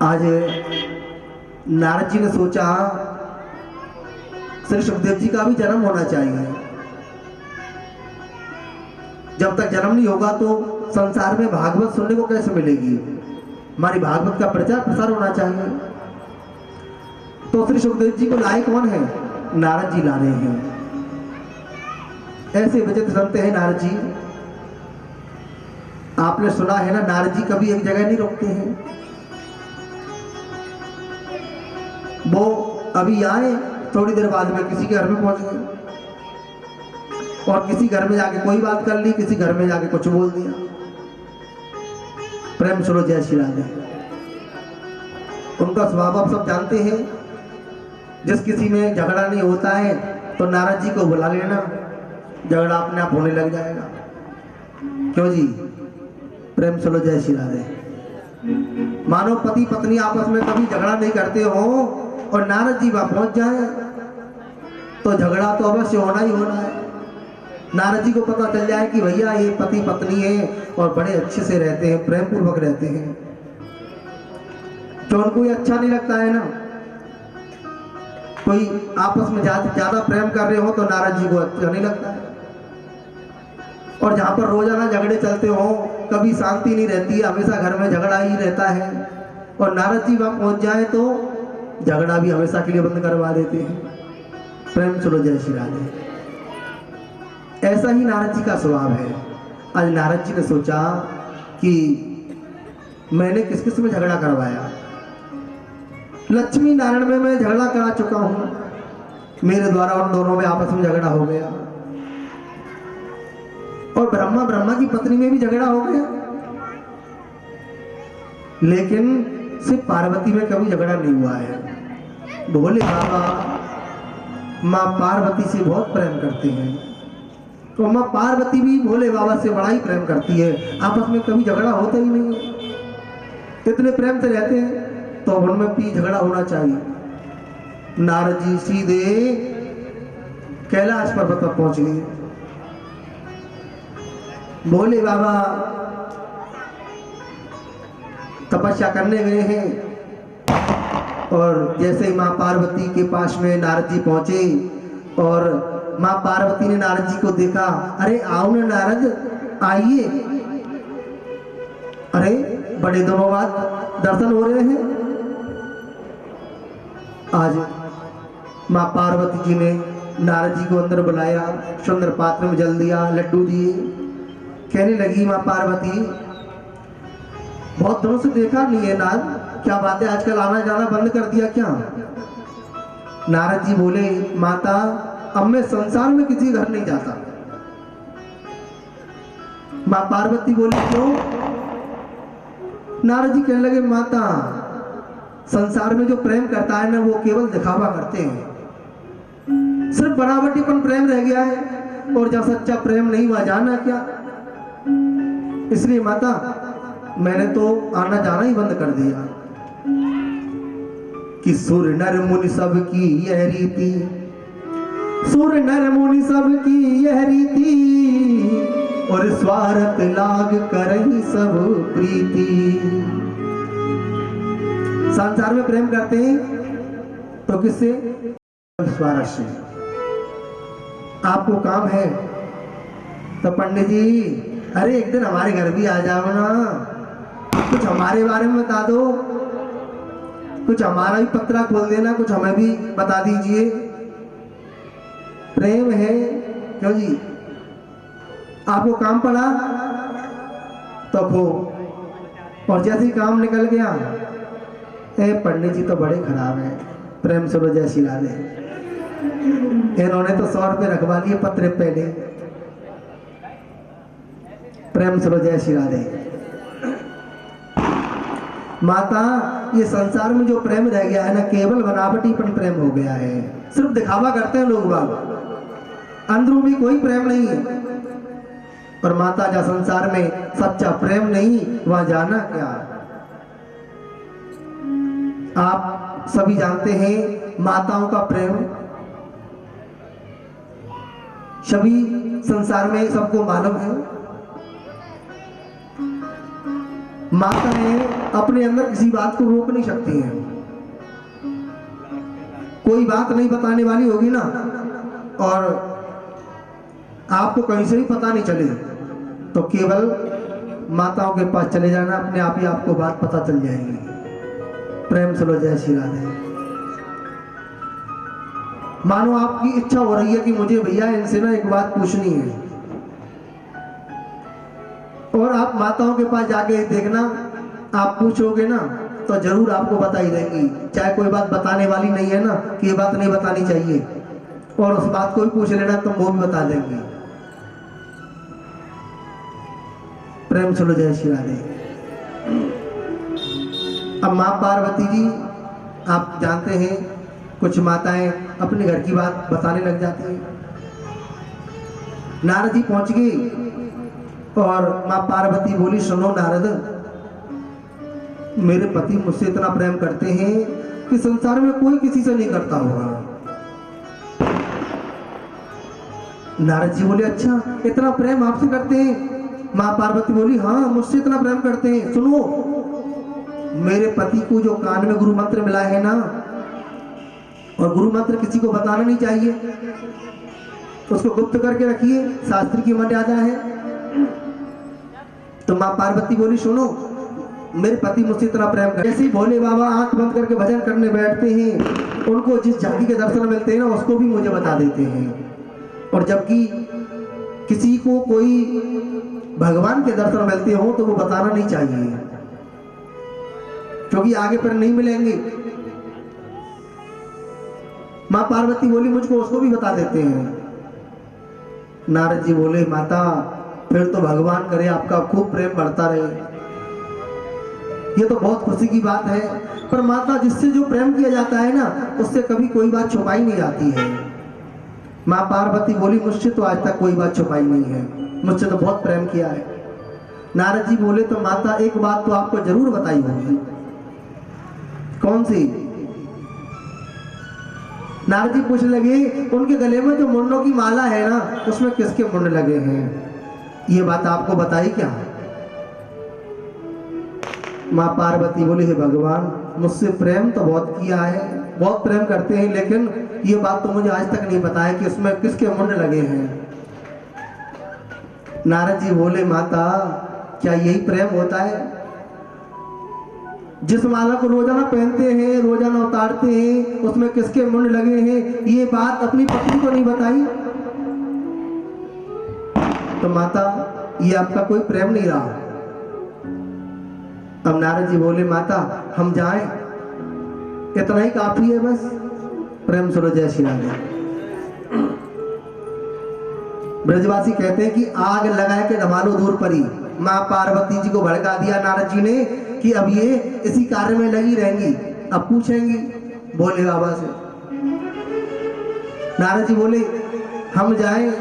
आज नारद जी ने सोचा श्री सुखदेव जी का भी जन्म होना चाहिए। जब तक जन्म नहीं होगा तो संसार में भागवत सुनने को कैसे मिलेगी, हमारी भागवत का प्रचार प्रसार होना चाहिए। तो श्री सुखदेव जी को लाए कौन है? नारद जी ला रहे हैं। ऐसे विचित्र संत हैं नारद जी। आपने सुना है ना, नारद जी कभी एक जगह नहीं रुकते हैं। वो अभी आए, थोड़ी देर बाद में किसी के घर में पहुंच गए, और किसी घर में जाके कोई बात कर ली, किसी घर में जाके कुछ बोल दिया। प्रेम सुनो जय श्री राधे। उनका स्वभाव आप सब जानते हैं। जिस किसी में झगड़ा नहीं होता है तो नारद जी को बुला लेना, झगड़ा अपने आप होने लग जाएगा। क्यों जी? प्रेम सुनो जय श्री राधे। मानो पति पत्नी आपस में कभी झगड़ा नहीं करते हो और नारद जी वहां पहुंच जाए तो झगड़ा तो अवश्य होना ही होना है। नारद जी को पता चल जाए कि भैया ये पति पत्नी है और बड़े अच्छे से रहते हैं, प्रेम पूर्वक रहते हैं, तो उनको ये अच्छा नहीं लगता है ना। कोई आपस में ज्यादा प्रेम कर रहे हो तो नारद जी को अच्छा नहीं लगता है। और जहां पर रोजाना झगड़े चलते हो, कभी शांति नहीं रहती है, हमेशा घर में झगड़ा ही रहता है, और नारद जी वहां पहुंच जाए तो झगड़ा भी हमेशा के लिए बंद करवा देते हैं। प्रेम सुनो जय श्री राधे। ऐसा ही नारद जी का स्वभाव है। आज नारद जी ने सोचा कि मैंने किस किस में झगड़ा करवाया। लक्ष्मी नारायण में मैं झगड़ा करा चुका हूं, मेरे द्वारा उन दोनों में आपस में झगड़ा हो गया, और ब्रह्मा की पत्नी में भी झगड़ा हो गया, लेकिन सिर्फ पार्वती में कभी झगड़ा नहीं हुआ है। भोले बाबा माँ पार्वती से बहुत प्रेम करते हैं, तो माँ पार्वती भी भोले बाबा से बड़ा ही प्रेम करती है, आपस में कभी झगड़ा होता ही नहीं है। इतने प्रेम से रहते हैं तो उनमें भी झगड़ा होना चाहिए। नारद जी सीधे कैलाश पर्वत पर पहुंच गए। भोले बाबा तपस्या करने गए हैं, और जैसे ही माँ पार्वती के पास में नारद जी पहुंचे और माँ पार्वती ने नारद जी को देखा, अरे आओ ना नारद, आइए, अरे बड़े दिनों बाद दर्शन हो रहे हैं। आज माँ पार्वती जी ने नारद जी को अंदर बुलाया, सुंदर पात्र में जल दिया, लड्डू दिए। कहने लगी माँ पार्वती, बहुत दिनों से देखा नहीं है नारद, क्या बात है, आजकल आना जाना बंद कर दिया क्या? नारद जी बोले, माता अब मैं संसार में किसी घर नहीं जाता। माँ पार्वती बोली, क्यों? नारद जी कहने लगे, माता संसार में जो प्रेम करता है ना, वो केवल दिखावा करते हैं, सिर्फ बनावटीपन प्रेम रह गया है, और जब सच्चा प्रेम नहीं हुआ, जाना क्या? इसलिए माता मैंने तो आना जाना ही बंद कर दिया। कि सुर नर मुनि सब की यह रीति, सुर नर मुनि सब की यह रीति, और स्वार्थ लाग करहि सब प्रीति। संसार में प्रेम करते हैं तो किससे? स्वार्थ से। आपको काम है तो पंडित जी, अरे एक दिन हमारे घर भी आ जाओ ना, कुछ हमारे बारे में बता दो, कुछ हमारा भी पत्रा खोल देना, कुछ हमें भी बता दीजिए। प्रेम है क्यों जी? आपको काम पड़ा तो खो, और जैसे ही काम निकल गया, पंडित जी तो बड़े खराब हैं, प्रेम सुनो जय श्री राधे। इन्होंने तो 100 रुपये रखवा लिए पत्रे पहले। प्रेम सुनो जय श्री राधे। माता ये संसार में जो प्रेम रह गया है ना, केवल बनावटीपन प्रेम हो गया है, सिर्फ दिखावा करते हैं लोग बाग, अंदरूनी कोई प्रेम नहीं है। और माता जहाँ संसार में सच्चा प्रेम नहीं, वहां जाना क्या? आप सभी जानते हैं माताओं का प्रेम, सभी संसार में सबको मालूम है। माताएं अपने अंदर किसी बात को रोक नहीं सकती हैं। कोई बात नहीं बताने वाली होगी ना, और आपको कहीं से भी पता नहीं चले, तो केवल माताओं के पास चले जाना, अपने आप ही आपको बात पता चल जाएगी। प्रेम सुनो जय श्री राधे। मानो आपकी इच्छा हो रही है कि मुझे भैया इनसे ना एक बात पूछनी है, और आप माताओं के पास जाके देखना, आप पूछोगे ना तो जरूर आपको बता ही देंगी, चाहे कोई बात बताने वाली नहीं है ना कि ये बात नहीं बतानी चाहिए, और उस बात को भी पूछ लेना तो वो भी बता देंगे। प्रेम सुनो जय श्री राधे। अब माँ पार्वती जी, आप जानते हैं कुछ माताएं अपने घर की बात बताने लग जाती हैं। नारद जी पहुंच गए और माँ पार्वती बोली, सुनो नारद, मेरे पति मुझसे इतना प्रेम करते हैं कि संसार में कोई किसी से नहीं करता होगा। नारद जी बोले अच्छा इतना प्रेम आपसे करते हैं? माँ पार्वती बोली हाँ मुझसे इतना प्रेम करते हैं। सुनो, मेरे पति को जो कान में गुरु मंत्र मिला है ना, और गुरु मंत्र किसी को बताना नहीं चाहिए, तो उसको गुप्त करके रखिए, शास्त्र की मर्यादा है। तो माँ पार्वती बोली सुनो, मेरे पति मुझसे इतना प्रेम करते हैं, जैसे ही भोले बाबा आंख बंद करके भजन करने बैठते हैं, उनको जिस झांकी के दर्शन मिलते हैं ना उसको भी मुझे बता देते हैं। और जबकि किसी को कोई भगवान के दर्शन मिलते हो तो वो बताना नहीं चाहिए, क्योंकि आगे पर नहीं मिलेंगे। माँ पार्वती बोली मुझको उसको भी बता देते हैं। नारद जी बोले माता फिर तो भगवान करे आपका खूब प्रेम बढ़ता रहे, ये तो बहुत खुशी की बात है। पर माता जिससे जो प्रेम किया जाता है ना उससे कभी कोई बात छुपाई नहीं जाती है। माँ पार्वती बोली मुझसे तो आज तक कोई बात छुपाई नहीं है, मुझसे तो बहुत प्रेम किया है। नारद जी बोले तो माता एक बात तो आपको जरूर बताई होगी। कौन सी? नारद जी पूछने लगे उनके गले में जो मुंडों की माला है ना उसमें किसके मुंड लगे हैं, ये बात आपको बताई क्या? माँ पार्वती बोली हे भगवान मुझसे प्रेम तो बहुत किया है, बहुत प्रेम करते हैं, लेकिन ये बात तो मुझे आज तक नहीं पता है कि इसमें किसके मुंड लगे हैं। नारद जी बोले माता क्या यही प्रेम होता है? जिस माला को रोजाना पहनते हैं, रोजाना उतारते हैं, उसमें किसके मुंड लगे हैं, ये बात अपनी पत्नी को नहीं बताई, तो माता ये आपका कोई प्रेम नहीं रहा। अब नारद जी बोले माता हम जाएं, इतना ही काफी है बस। प्रेम सुनो जय श्री राम। ब्रजवासी कहते हैं कि आग लगाए के धमालो दूर परी। माँ पार्वती जी को भड़का दिया नारद जी ने कि अब ये इसी कार्य में लगी रहेंगी, अब पूछेंगी भोले बाबा से। नारद जी बोले हम जाएं।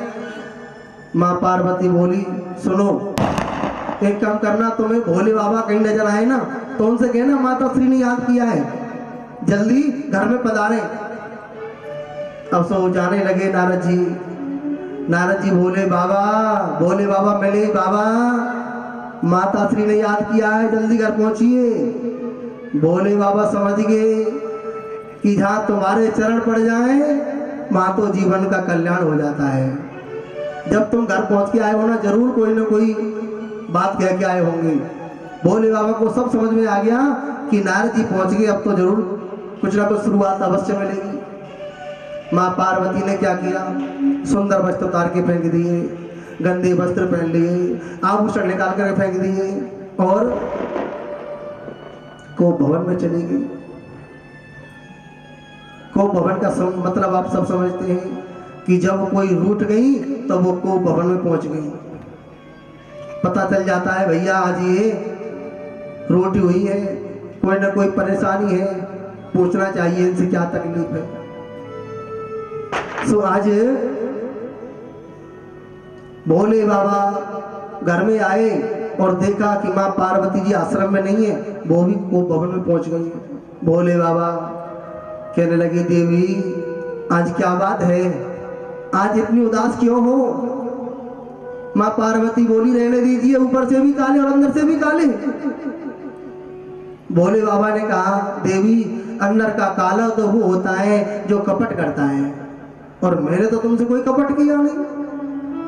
माँ पार्वती बोली सुनो एक काम करना, तुम्हें भोले बाबा कहीं नजर आए ना तो उनसे कहना माता श्री ने याद किया है, जल्दी घर में पधारे। अब सो जाने लगे नारद जी। नारद जी बोले बाबा, भोले बाबा मिले, बाबा माता श्री ने याद किया है, जल्दी घर पहुंचिए। भोले बाबा समझ गए कि जहां तुम्हारे चरण पड़ जाएं वहां तो जीवन का कल्याण हो जाता है। जब तुम घर पहुंच के आए हो ना जरूर कोई ना कोई बात कह के आए होंगे। भोले बाबा को सब समझ में आ गया कि नारद जी पहुंच गए, अब तो जरूर कुछ ना कुछ शुरुआत अवश्य मिलेगी। माँ पार्वती ने क्या किया, सुंदर वस्त्र उतार के फेंक दिए, गंदे वस्त्र पहन लिए, आभूषण निकाल कर फेंक दिए और को भवन में चली गई। को भवन का मतलब आप सब समझते हैं कि जब कोई रूठ गई तो वो को भवन में पहुंच गई। पता चल जाता है भैया आज ये रोटी हुई है, कोई ना कोई परेशानी है, पूछना चाहिए इनसे क्या तकलीफ है। सो आज भोले बाबा घर में आए और देखा कि माँ पार्वती जी आश्रम में नहीं है, वो भी को भवन में पहुंच गई। भोले बाबा कहने लगे देवी आज क्या बात है, आज इतनी उदास क्यों हो? माँ पार्वती बोली रहने दीजिए, ऊपर से भी काले और अंदर से भी काले। भोले बाबा ने कहा देवी अंदर का काला तो वो होता है जो कपट करता है, और मैंने तो तुमसे कोई कपट किया नहीं,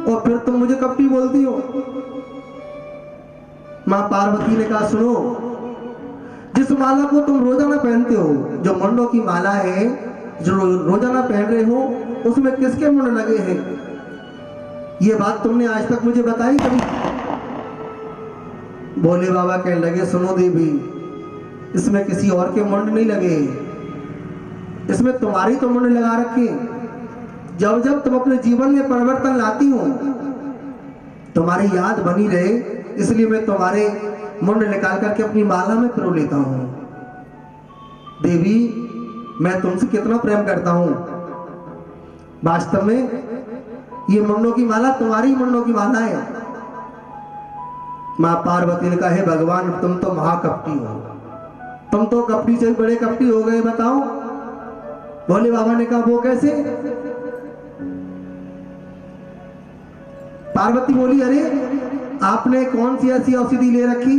और फिर तुम मुझे कपटी बोलती हो। माँ पार्वती ने कहा सुनो, जिस माला को तुम रोजाना पहनते हो, जो मुंडों की माला है जो रोजाना पहन रहे हो, उसमें किसके मुंड लगे हैं, ये बात तुमने आज तक मुझे बताई कभी? भोले बाबा कहने लगे सुनो देवी, इसमें किसी और के मुंड नहीं लगे, इसमें तुम्हारी तो मुंड लगा रखे। जब जब तुम अपने जीवन में परिवर्तन लाती हो, तुम्हारी याद बनी रहे, इसलिए मैं तुम्हारे मुंड निकाल करके अपनी माला में पिरो लेता हूं। देवी मैं तुमसे कितना प्रेम करता हूं, वास्तव में ये मुंडों की माला तुम्हारी मुंडों की माला है। माँ पार्वती ने कहा हे भगवान तुम तो महाकपटी हो, तुम तो कपटी से बड़े कपटी हो गए, बताओ। भोले बाबा ने कहा वो कैसे? पार्वती बोली, अरे आपने कौन सी ऐसी औषधि ले रखी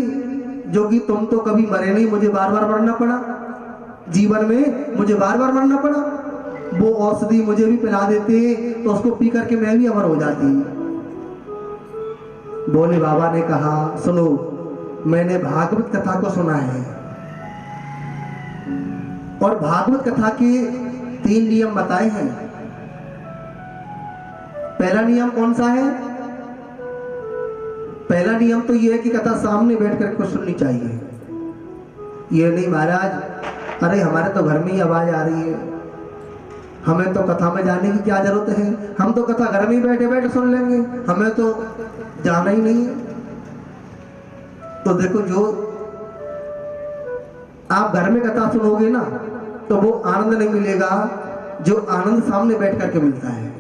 जो कि तुम तो कभी मरे नहीं, मुझे बार बार मरना पड़ा, जीवन में मुझे बार बार मरना पड़ा। वो औषधि मुझे भी पिला देते तो उसको पी करके मैं भी अमर हो जाती। भोले बाबा ने कहा, सुनो, मैंने भागवत कथा को सुना है और भागवत कथा के 3 नियम बताए हैं। पहला नियम कौन सा है? पहला नियम तो यह है कि कथा सामने बैठ कर कुछ सुननी चाहिए। ये नहीं महाराज, अरे हमारे तो घर में ही आवाज आ रही है, हमें तो कथा में जाने की क्या जरूरत है, हम तो कथा घर में ही बैठे बैठे सुन लेंगे, हमें तो जाना ही नहीं है। तो देखो, जो आप घर में कथा सुनोगे ना तो वो आनंद नहीं मिलेगा जो आनंद सामने बैठ करके मिलता है।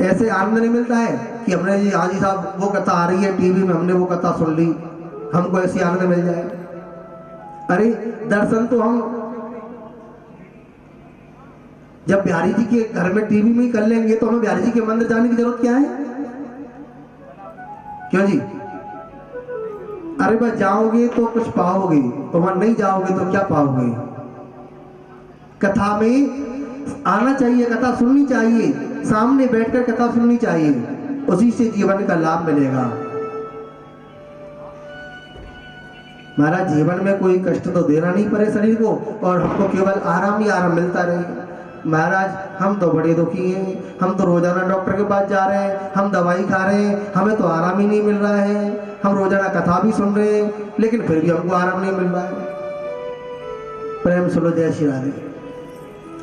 ऐसे आनंद नहीं मिलता है कि हमने जी हाजी साहब वो कथा आ रही है टीवी में, हमने वो कथा सुन ली, हमको ऐसी आनंद मिल जाए। अरे दर्शन तो हम जब बिहारी जी के घर में टीवी में ही कर लेंगे तो हमें बिहारी जी के मंदिर जाने की जरूरत क्या है? क्यों जी? अरे बस जाओगे तो कुछ पाओगे, तो वहां नहीं जाओगे तो क्या पाओगे? कथा में आना चाहिए, कथा सुननी चाहिए, सामने बैठकर कथा सुननी चाहिए, उसी से जीवन का लाभ मिलेगा। महाराज, जीवन में कोई कष्ट तो देना नहीं पड़े शरीर को और हमको केवल आराम ही आराम मिलता रहे। महाराज, हम तो बड़े दुखी हैं, हम तो रोजाना डॉक्टर के पास जा रहे हैं, हम दवाई खा रहे हैं, हमें तो आराम ही नहीं मिल रहा है। हम रोजाना कथा भी सुन रहे हैं लेकिन फिर भी हमको आराम नहीं मिल रहा है। प्रेम सुनो जय श्री राधे।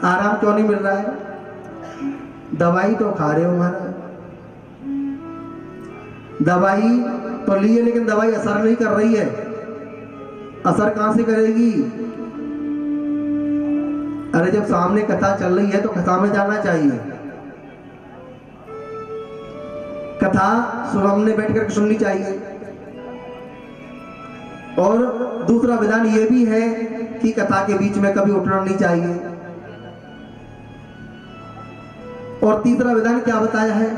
आराम क्यों नहीं मिल रहा है? दवाई तो खा रहे हो महाराज, दवाई तो ली है लेकिन दवाई असर नहीं कर रही है। असर कहां से करेगी? अरे जब सामने कथा चल रही है तो कथा में जाना चाहिए, कथा सामने बैठ कर सुननी चाहिए। और दूसरा विधान यह भी है कि कथा के बीच में कभी उठना नहीं चाहिए। और तीसरा विधान क्या बताया है?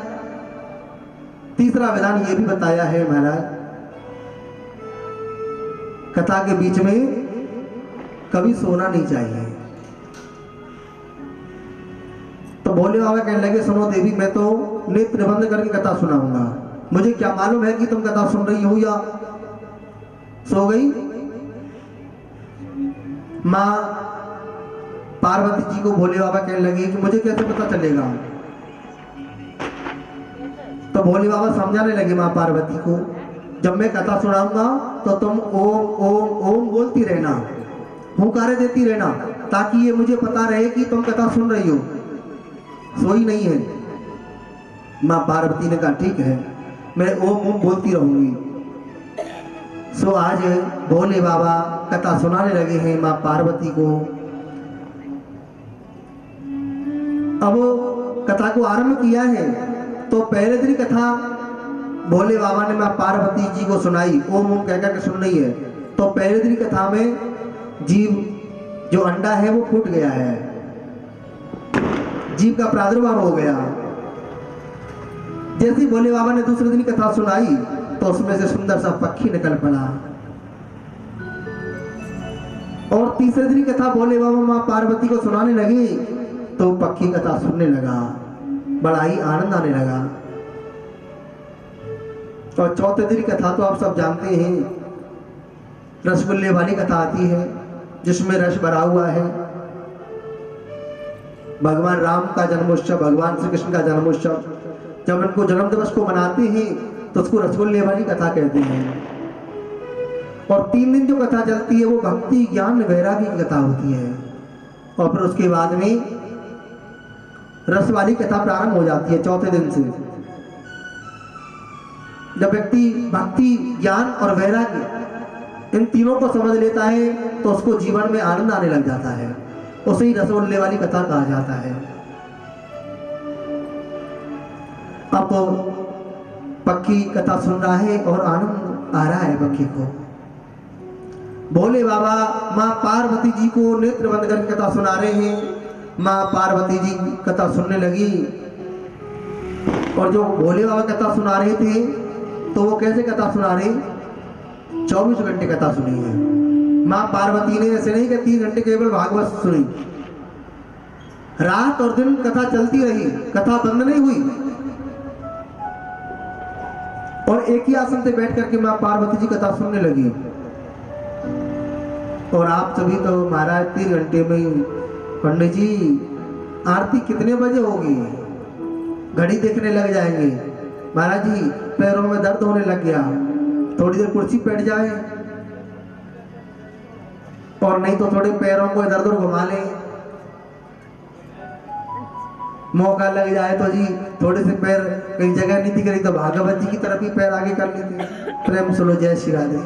तीसरा विधान यह भी बताया है महाराज, कथा के बीच में कभी सोना नहीं चाहिए। तो भोले बाबा कहने लगे, सुनो देवी, मैं तो नेत्र बंद करके कथा सुनाऊंगा, मुझे क्या मालूम है कि तुम कथा सुन रही हो या सो गई। मां पार्वती जी को भोले बाबा कहने लगे कि मुझे कैसे पता चलेगा। तो भोले बाबा समझाने लगे मां पार्वती को, जब मैं कथा सुनाऊंगा तो तुम ओम ओम ओम बोलती रहना, हुंकारे देती रहना, ताकि ये मुझे पता रहे कि तुम कथा सुन रही हो, सोई नहीं है। मां पार्वती ने कहा ठीक है, मैं ओम ओम बोलती रहूंगी। सो आज भोले बाबा कथा सुनाने लगे हैं मां पार्वती को। अब कथा को आरंभ किया है तो पहले दिन कथा भोले बाबा ने मां पार्वती जी को सुनाई, ओम ओम कहकर के सुन रही है। तो पहले दिन कथा में जीव जो अंडा है वो फूट गया है, जीव का प्रादुर्भाव हो गया। जैसे भोले बाबा ने दूसरे दिन कथा सुनाई तो उसमें से सुंदर सा पक्षी निकल पड़ा। और तीसरे दिन कथा भोले बाबा मां पार्वती को सुनाने लगे तो पक्षी कथा सुनने लगा, बड़ा ही आनंद आने लगा। और चौथे दिन कथा तो आप सब जानते हैं, रसगुल्ले वाली कथा आती है जिसमें रस भरा हुआ है। भगवान राम का जन्मोत्सव, भगवान श्री कृष्ण का जन्मोत्सव, जब उनको जन्म दिवस को मनाते हैं तो उसको रसगुल्ले वाली कथा कहते हैं। और 3 दिन जो कथा चलती है वो भक्ति ज्ञान वैरागी की कथा होती है। और फिर उसके बाद में रस वाली कथा प्रारंभ हो जाती है चौथे दिन से। जब व्यक्ति भक्ति ज्ञान और वैराग्य इन तीनों को समझ लेता है तो उसको जीवन में आनंद आने लग जाता है, उसे ही रसगुल्ले वाली कथा कहा जाता है। अब तो पक्षी कथा सुन रहा है और आनंद आ रहा है पक्षी को। भोले बाबा मां पार्वती जी को नेत्र बंद करके कथा सुना रहे हैं माँ पार्वती जी कथा सुनने लगी। और जो भोले बाबा कथा सुना रहे थे तो वो कैसे कथा सुना रहे, 24 घंटे कथा सुनी है। माँ पार्वती ने ऐसे नहीं कि 3 घंटे केवल भागवत सुनी, रात और दिन कथा चलती रही, कथा बंद नहीं हुई। और एक ही आसन से बैठ करके माँ पार्वती जी कथा सुनने लगी। और आप सभी तो महाराज 3 घंटे में ही, पंडित जी आरती कितने बजे होगी, घड़ी देखने लग जाएंगे। महाराज जी पैरों में दर्द होने लग गया, थोड़ी देर कुर्सी बैठ जाए, और नहीं तो थोड़े पैरों को इधर उधर घुमा ले, मौका लग जाए तो जी थोड़े से पैर कहीं जगह नहीं दिख रही तो भागवत जी की तरफ ही पैर आगे कर लेते। प्रेम सुनो जय श्री राधे।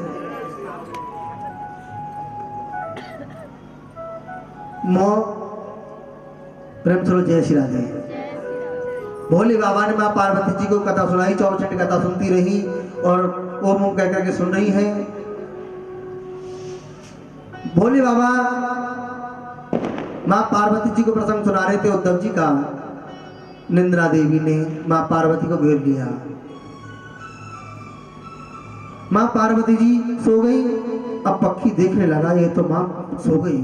प्रेम सुनो जय श्री राधे। भोले बाबा ने माँ पार्वती जी को कथा सुनाई, 24 घंटे कथा सुनती रही और ओम ओम कह करके सुन रही है। भोले बाबा माँ पार्वती जी को प्रसंग सुना रहे थे उद्धव जी का। निंद्रा देवी ने माँ पार्वती को घेर लिया। माँ पार्वती जी सो गई। अब पक्षी देखने लगा ये तो माँ सो गई,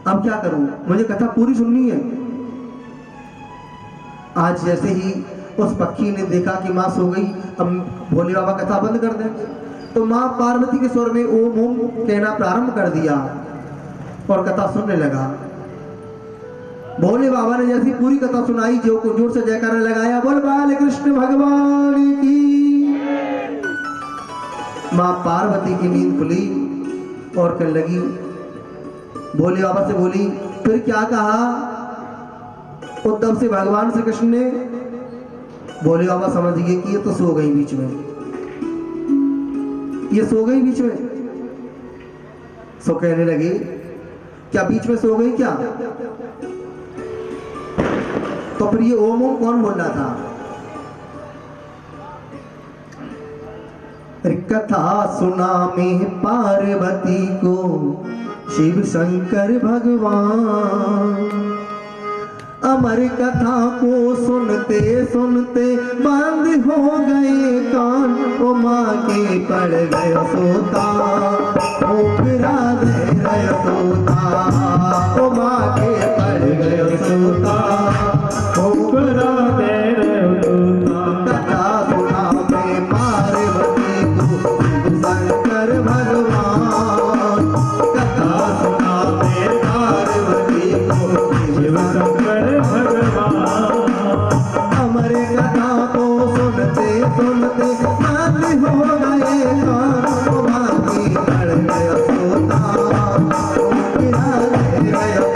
अब क्या करूं, मुझे कथा पूरी सुननी है। आज जैसे ही उस पक्षी ने देखा कि माँ सो गई, अब भोले बाबा कथा बंद कर देंगे, तो माँ पार्वती के स्वर में ओम ओम कहना प्रारंभ कर दिया और कथा सुनने लगा। भोले बाबा ने जैसी पूरी कथा सुनाई, जो को जोर से जयकारा लगाया, बोल बाल कृष्ण भगवान की। माँ पार्वती की नींद खुली और कहने लगी, भोले बाबा से बोली, फिर क्या कहा उद्धव से भगवान श्री कृष्ण ने। भोले बाबा समझ गए कि ये तो सो गई बीच में, ये सो गई बीच में। सो कहने लगे, क्या बीच में सो गई क्या? तो फिर ये ओम ओम कौन बोल रहा था? कथा सुना में पार्वती को शिव शंकर भगवान। अमर कथा को सुनते सुनते बंद हो गए कान। ओ माँ के पड़ गए सोता, ओकरा दे गए सोता। ओ माँ के पड़ गए सोता, ओकरा दे गए सोता। कथा सुना में पार्वती को शंकर भगवान। कथा सुना में पार्वती को शिव शंकर भगवान। अमर कथा को सुनते सुनते बंद हो गए कान। माँ की पड़ गया सोता, ओकरा दे गया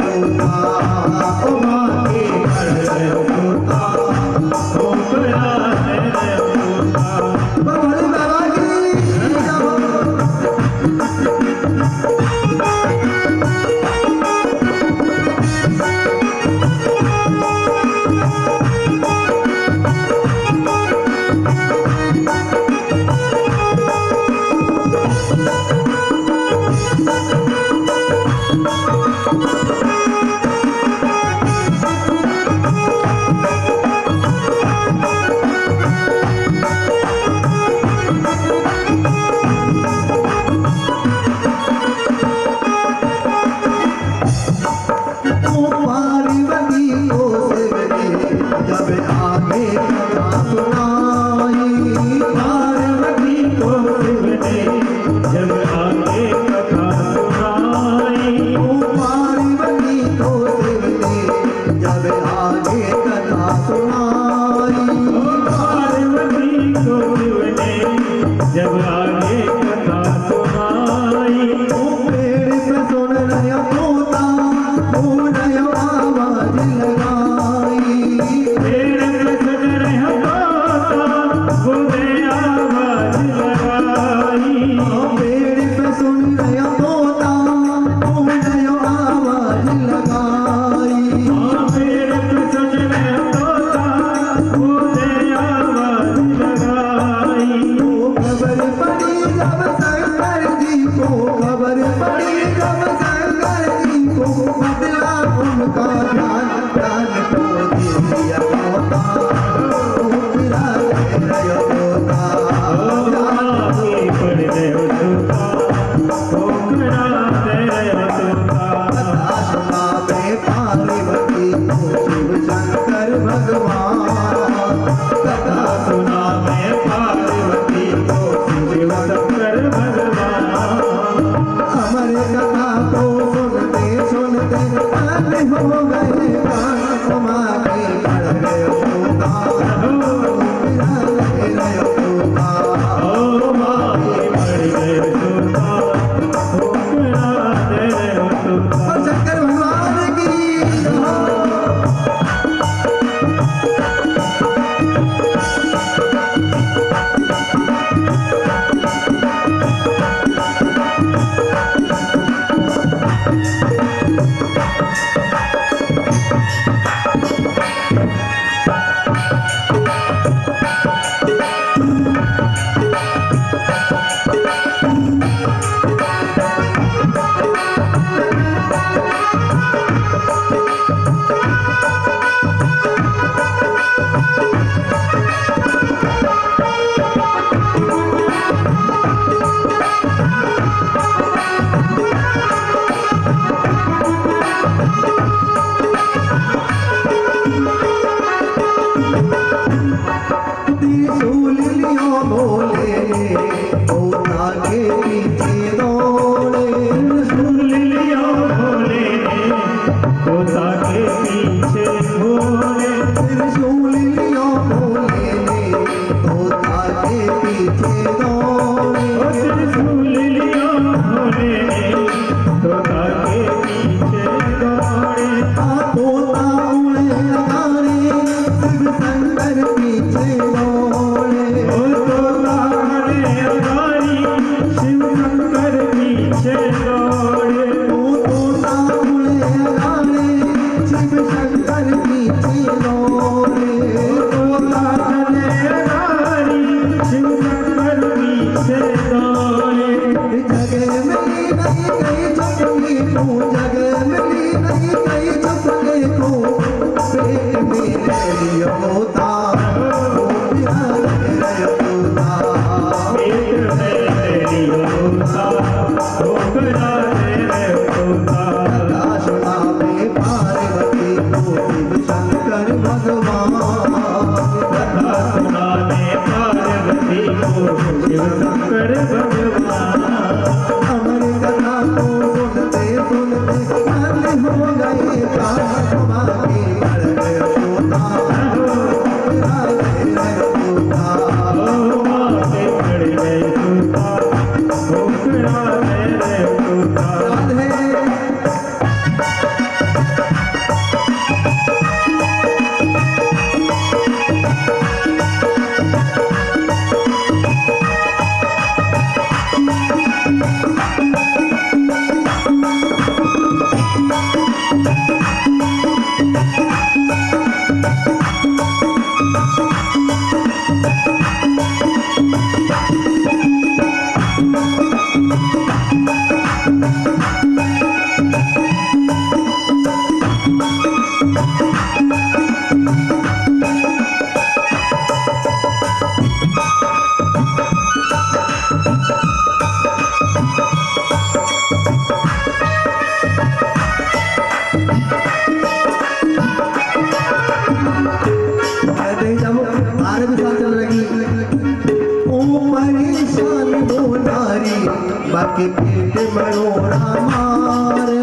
बाकी पेट मरोड़ा मारे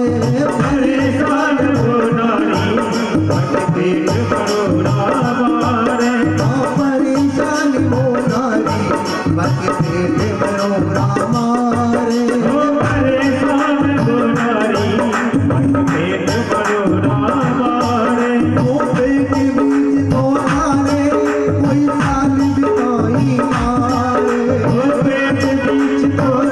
परेशान हो नारी बाकी पेट मरोड़ा मारे परेशान हो नारी बाकी पेट मरोड़ा मारे परेशान हो नारी बाकी पेट मरोड़ा मारे पेट बीच तो हारे कोई साल बिताई मारे पेट बीच तो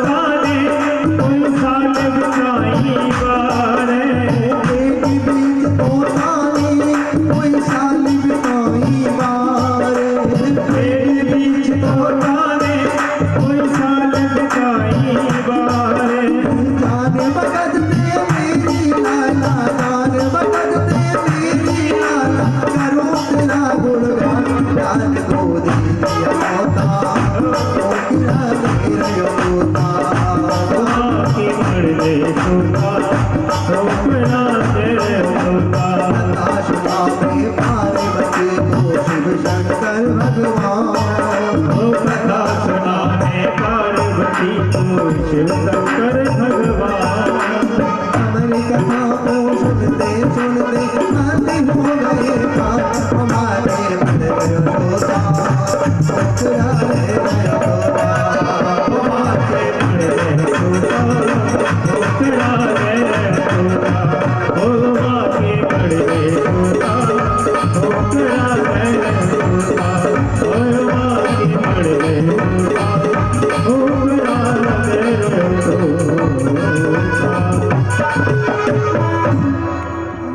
शिव शंकर भगवान हमारी कथा को सुनते सुनते आते हो गए हमारे मन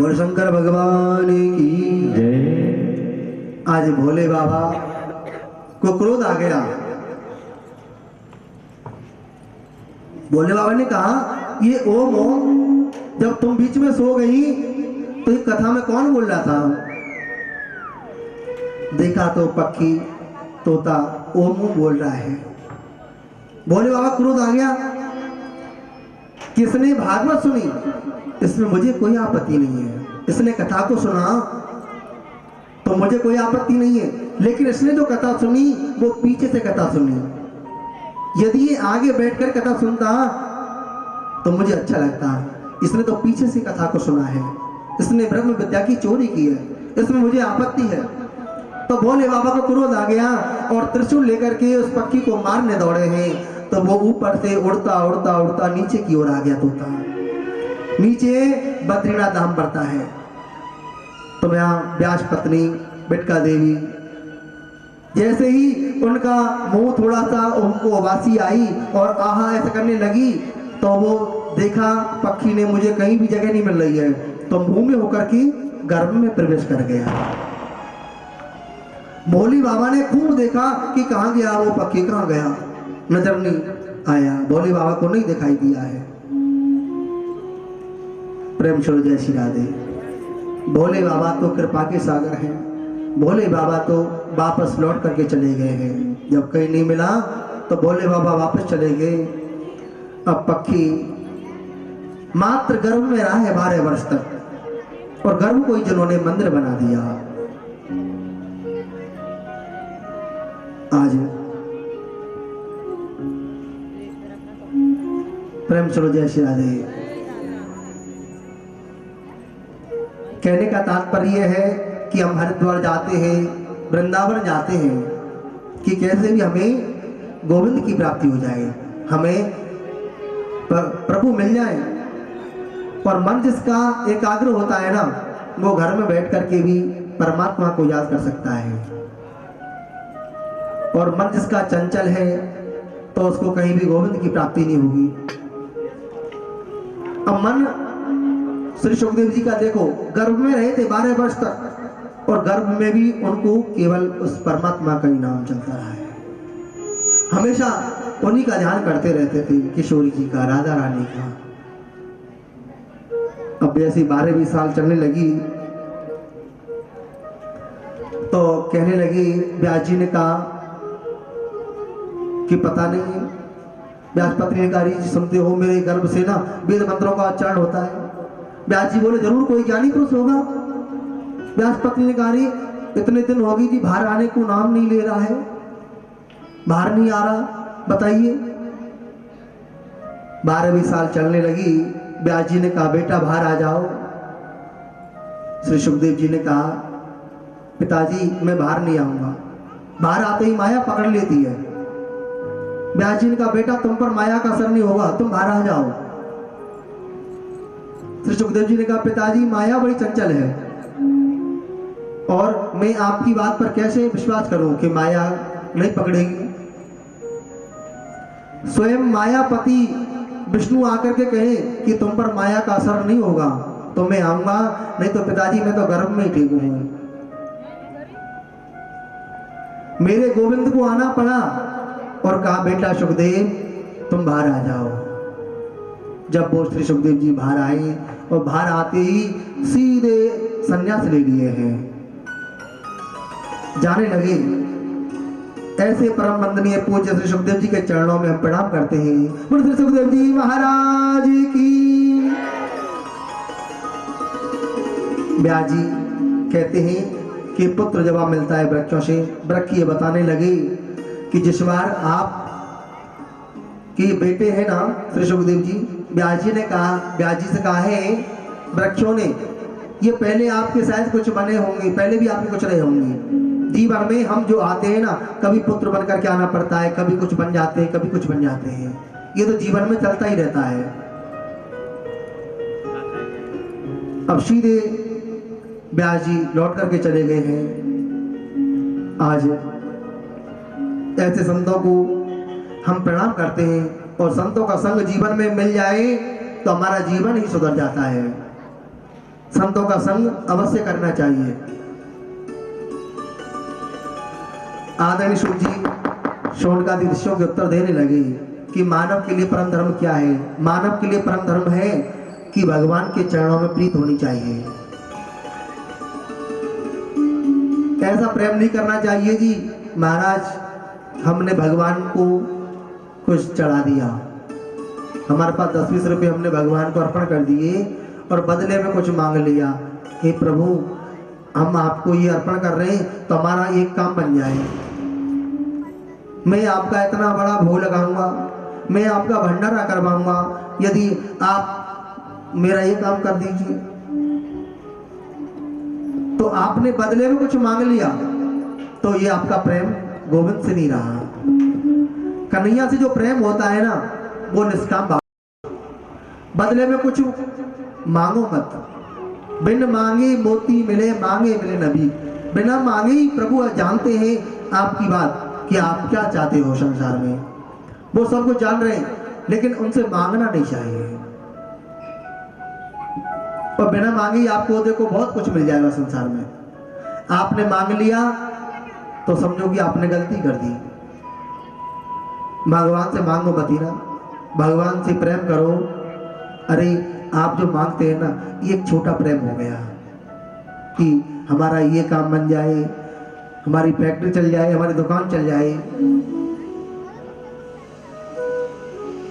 बोल शंकर भगवान की। जय। आज भोले बाबा को क्रोध आ गया। भोले बाबा ने कहा ये ओम ओम, जब तुम बीच में सो गई तो ये कथा में कौन बोल रहा था? देखा तो पक्षी तोता ओम ओम बोल रहा है। भोले बाबा क्रोध आ गया। किसने भागवत सुनी इसमें मुझे कोई आपत्ति नहीं है, इसने कथा को सुना तो मुझे कोई आपत्ति नहीं है, लेकिन इसने जो कथा सुनी वो पीछे से कथा सुनी। यदि ये आगे बैठकर कथा सुनता तो मुझे अच्छा लगता। इसने तो पीछे से कथा को सुना है, इसने ब्रह्म विद्या की चोरी की है, इसमें मुझे आपत्ति है। तो भोले बाबा को क्रोध आ गया और त्रिशूल लेकर के उस पक्षी को मारने दौड़े हैं। तो वो ऊपर से उड़ता उड़ता उड़ता नीचे की ओर आ गया। तोता नीचे बद्रीनाथ धाम पड़ता है। तो यहाँ व्यास पत्नी बिटका देवी जैसे ही उनका मुंह थोड़ा सा उनको उबासी आई और आहा ऐसा करने लगी, तो वो देखा पक्षी ने मुझे कहीं भी जगह नहीं मिल रही है, तो मुंह में होकर के गर्भ में प्रवेश कर गया। भोले बाबा ने खूब देखा कि कहाँ गया वो पक्षी, कहाँ गया, नजर नहीं आया, भोले बाबा को नहीं दिखाई दिया है। प्रेम छोड़ जय श्री राधे। भोले बाबा तो कृपा के सागर हैं। भोले बाबा तो वापस लौट करके चले गए हैं। जब कहीं नहीं मिला तो भोले बाबा वापस चले गए। अब पक्षी मात्र गर्भ में रहा है 12 वर्ष तक, और गर्भ को ही जिन्होंने मंदिर बना दिया। आज प्रेम चलो जय श्री राधे। कहने का तात्पर्य है कि हम हरिद्वार जाते हैं, वृंदावन जाते हैं कि कैसे भी हमें गोविंद की प्राप्ति हो जाए, हमें प्रभु मिल जाए। और मन जिसका एकाग्र होता है ना, वो घर में बैठ करके भी परमात्मा को याद कर सकता है। और मन जिसका चंचल है तो उसको कहीं भी गोविंद की प्राप्ति नहीं होगी। अब मन श्री सुखदेव जी का देखो, गर्भ में रहे थे 12 वर्ष तक, और गर्भ में भी उनको केवल उस परमात्मा का ही नाम चलता रहा है। हमेशा उन्हीं का ध्यान करते रहते थे, किशोरी जी का, राधा रानी का। अब ऐसी 12-20 साल चलने लगी तो कहने लगी, व्यास जी ने कहा कि पता नहीं, व्यास पत्नी ने कहा सुनते हो मेरे गर्भ से ना वेद मंत्रों का उच्चारण होता है। व्यास जी बोले जरूर कोई ज्ञानी पुरुष होगा। व्यास पत्नी ने कहा इतने दिन हो गई थी बाहर आने को नाम नहीं ले रहा है, बाहर नहीं आ रहा, बताइए। 12-20 साल चलने लगी। व्यास जी ने कहा बेटा बाहर आ जाओ। श्री सुखदेव जी ने कहा पिताजी मैं बाहर नहीं आऊंगा। बाहर आते ही माया पकड़ लेती है। व्यास जी ने कहा बेटा तुम पर माया का असर नहीं होगा, तुम बाहर आ जाओ। श्री सुखदेव जी ने कहा पिताजी माया बड़ी चंचल है, और मैं आपकी बात पर कैसे विश्वास करूं कि माया नहीं पकड़ेगी। स्वयं मायापति विष्णु आकर के कहे कि तुम पर माया का असर नहीं होगा तो मैं आऊंगा, नहीं तो पिताजी मैं तो गर्भ में ही ठीक हूं। मेरे गोविंद को आना पड़ा और कहा बेटा सुखदेव तुम बाहर आ जाओ। जब वो श्री सुखदेव जी बाहर आए और बाहर आते ही सीधे संन्यास ले लिए हैं, जाने लगे। ऐसे परम वंदनीय पूज्य श्री सुखदेव जी के चरणों में हम प्रणाम करते हैं। बोलो श्री सुखदेव जी महाराज की। व्यास जी कहते हैं कि पुत्र जब मिलता है वृक्षों से, वृक्ष ये बताने लगे कि जिस बार आप के बेटे हैं ना श्री सुखदेव जी, व्यास जी ने कहा, व्यास जी से कहा है वृक्षों ने ये पहले आपके शायद कुछ बने होंगे, पहले भी आपके कुछ रहे होंगे। जीवन में हम जो आते हैं ना, कभी पुत्र बन करके आना पड़ता है, कभी कुछ बन जाते हैं, कभी कुछ बन जाते हैं, ये तो जीवन में चलता ही रहता है। अब सीधे व्यास जी लौट करके चले गए हैं। आज ऐसे संतों को हम प्रणाम करते हैं, और संतों का संग जीवन में मिल जाए तो हमारा जीवन ही सुधर जाता है। संतों का संग अवश्य करना चाहिए। आदरणीय सूत जी शौनकादि ऋषियों के उत्तर देने लगे कि मानव के लिए परम धर्म क्या है। मानव के लिए परम धर्म है कि भगवान के चरणों में प्रीत होनी चाहिए। ऐसा प्रेम नहीं करना चाहिए जी महाराज हमने भगवान को कुछ चढ़ा दिया, हमारे पास 10-20 रुपये हमने भगवान को अर्पण कर दिए और बदले में कुछ मांग लिया। हे प्रभु हम आपको ये अर्पण कर रहे हैं तो हमारा एक काम बन जाए, मैं आपका इतना बड़ा भोग लगाऊंगा, मैं आपका भंडारा करवाऊंगा, यदि आप मेरा ये काम कर दीजिए। तो आपने बदले में कुछ मांग लिया तो ये आपका प्रेम गोविंद से नहीं रहा। कन्हैया से जो प्रेम होता है ना वो निष्काम भाव। बदले में कुछ मांगो मत, बिन मांगे मोती मिले मांगे मिले नबी। बिना मांगे ही प्रभु जानते हैं आपकी बात कि आप क्या चाहते हो संसार में, वो सब कुछ जान रहे हैं, लेकिन उनसे मांगना नहीं चाहिए। और बिना मांगे ही आपको देखो बहुत कुछ मिल जाएगा संसार में। आपने मांग लिया तो समझो कि आपने गलती कर दी। भगवान से मांगो मत ना, भगवान से प्रेम करो। अरे आप जो मांगते हैं ना ये एक छोटा प्रेम हो गया कि हमारा ये काम बन जाए, हमारी फैक्ट्री चल जाए, हमारी दुकान चल जाए।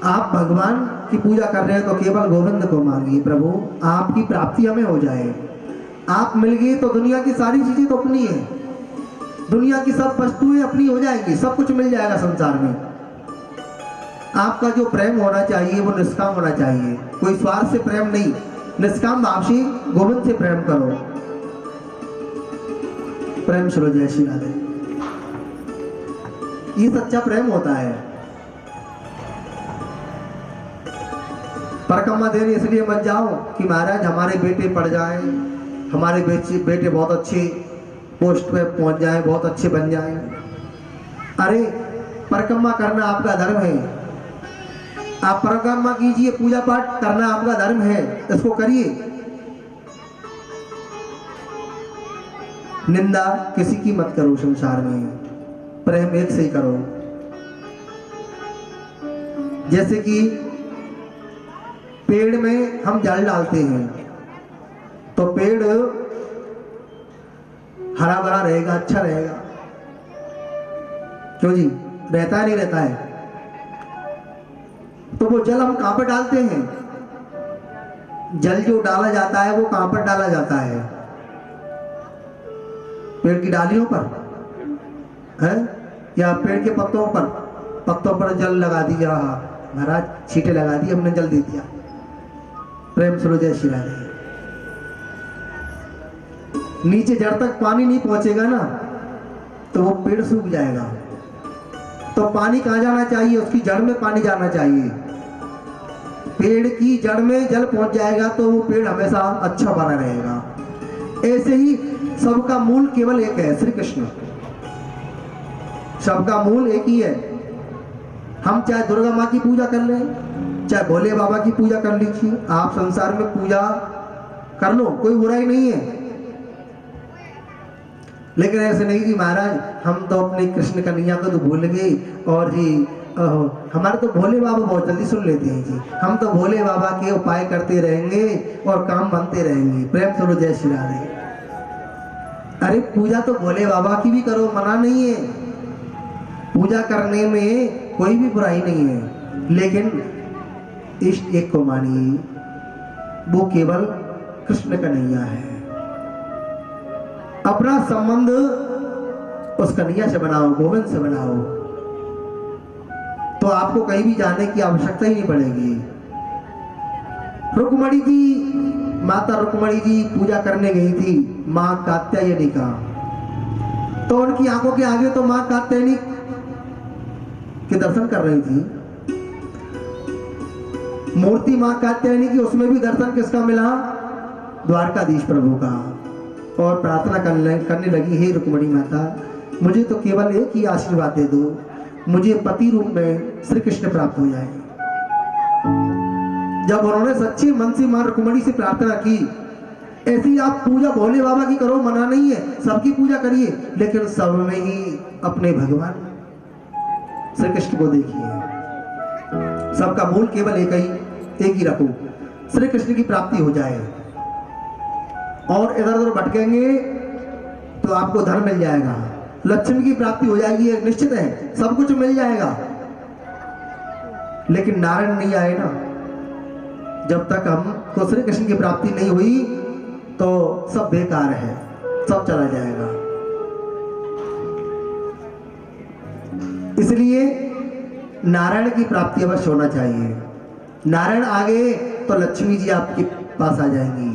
आप भगवान की पूजा कर रहे हैं तो केवल गोविंद को मांगिए, प्रभु आपकी प्राप्ति हमें हो जाए। आप मिल गए तो दुनिया की सारी चीजें तो अपनी है, दुनिया की सब वस्तुएं अपनी हो जाएंगी, सब कुछ मिल जाएगा संसार में। आपका जो प्रेम होना चाहिए वो निष्काम होना चाहिए, कोई स्वार्थ से प्रेम नहीं, निष्काम भाव से गोविंद से प्रेम करो। प्रेम श्रो जय श्री राधे, ये सच्चा प्रेम होता है। परिक्रमा देने इसलिए मत जाओ कि महाराज हमारे बेटे पढ़ जाएं, हमारे बेटे बहुत अच्छे पोस्ट पे पहुंच जाएं, बहुत अच्छे बन जाएं। अरे परिक्रमा करना आपका धर्म है, आप परिक्रमा कीजिए, पूजा पाठ करना आपका धर्म है, इसको करिए। निंदा किसी की मत करो संसार में, प्रेम एक से ही करो। जैसे कि पेड़ में हम जल डालते हैं तो पेड़ हरा भरा रहेगा, अच्छा रहेगा, क्यों जी? रहता है नहीं रहता है? तो वो जल हम कहां पर डालते हैं? जल जो डाला जाता है वो कहां पर डाला जाता है? पेड़ की डालियों पर है या पेड़ के पत्तों पर? पत्तों पर जल लगा दिया महाराज, छींटे लगा दी, हमने जल दे दिया। प्रेम सुनो जय श्री राधे। नीचे जड़ तक पानी नहीं पहुंचेगा ना तो वो पेड़ सूख जाएगा। तो पानी कहां जाना चाहिए? उसकी जड़ में पानी जाना चाहिए। पेड़ की जड़ में जल पहुंच जाएगा तो वो पेड़ हमेशा अच्छा बना रहेगा। ऐसे ही सबका मूल केवल एक है, श्री कृष्ण। सबका मूल एक ही है। हम चाहे दुर्गा माँ की पूजा कर लें, चाहे भोले बाबा की पूजा कर लीजिए, आप संसार में पूजा कर लो, कोई बुराई नहीं है। लेकिन ऐसे नहीं कि महाराज हम तो अपने कृष्ण कन्हैया को तो भूल गए और जी हमारे तो भोले बाबा बहुत जल्दी सुन लेते हैं जी, हम तो भोले बाबा के उपाय करते रहेंगे और काम बनते रहेंगे। प्रेम करो जय श्री राधे। अरे पूजा तो भोले बाबा की भी करो, मना नहीं है, पूजा करने में कोई भी बुराई नहीं है, लेकिन इष्ट एक को मानिए, वो केवल कृष्ण कन्हैया है। अपना संबंध उस कन्हैया से बनाओ, गोविंद से बनाओ, तो आपको कहीं भी जाने की आवश्यकता ही नहीं पड़ेगी। रुक्मणी जी, माता रुक्मणी जी पूजा करने गई थी मां कात्यायनी का, तो उनकी आंखों के आगे तो मां कात्यायनी के दर्शन कर रही थी। मूर्ति मां कात्यायनी की, उसमें भी दर्शन किसका मिला? द्वारकाधीश प्रभु का। और प्रार्थना करने लगी, हे रुक्मणी माता, मुझे तो केवल एक ही आशीर्वाद दे दो, मुझे पति रूप में श्री कृष्ण प्राप्त हो जाए। जब उन्होंने सच्चे मन से मां रुक्मणी से प्रार्थना की ऐसी आप पूजा भोले बाबा की करो, मना नहीं है, सबकी पूजा करिए, लेकिन सब में ही अपने भगवान श्री कृष्ण को देखिए। सबका मूल केवल एक ही रखो, श्री कृष्ण की प्राप्ति हो जाए। और इधर उधर भटकेंगे तो आपको धन मिल जाएगा, लक्ष्मी की प्राप्ति हो जाएगी, एक निश्चित है, सब कुछ मिल जाएगा। लेकिन नारायण नहीं आए ना, जब तक हमको श्री कृष्ण की प्राप्ति नहीं हुई तो सब बेकार है, सब चला जाएगा। इसलिए नारायण की प्राप्ति अवश्य होना चाहिए। नारायण आ गए तो लक्ष्मी जी आपके पास आ जाएंगी।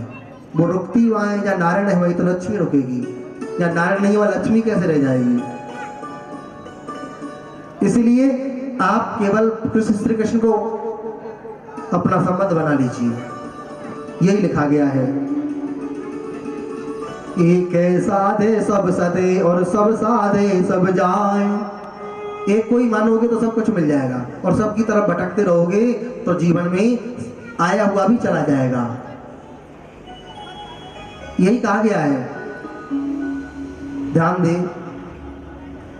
वो रुकती वहां है, जहाँ नारायण है वही तो लक्ष्मी रुकेगी, जहाँ नारायण नहीं हुआ लक्ष्मी कैसे रह जाएगी। इसलिए आप केवल श्री कृष्ण को अपना संबंध बना लीजिए, यही लिखा गया है। एक साधे सब सदे और सब साधे सब जाए। एक कोई मानोगे तो सब कुछ मिल जाएगा, और सबकी तरफ भटकते रहोगे तो जीवन में आया हुआ भी चला जाएगा। यही कहा गया है। ध्यान दें,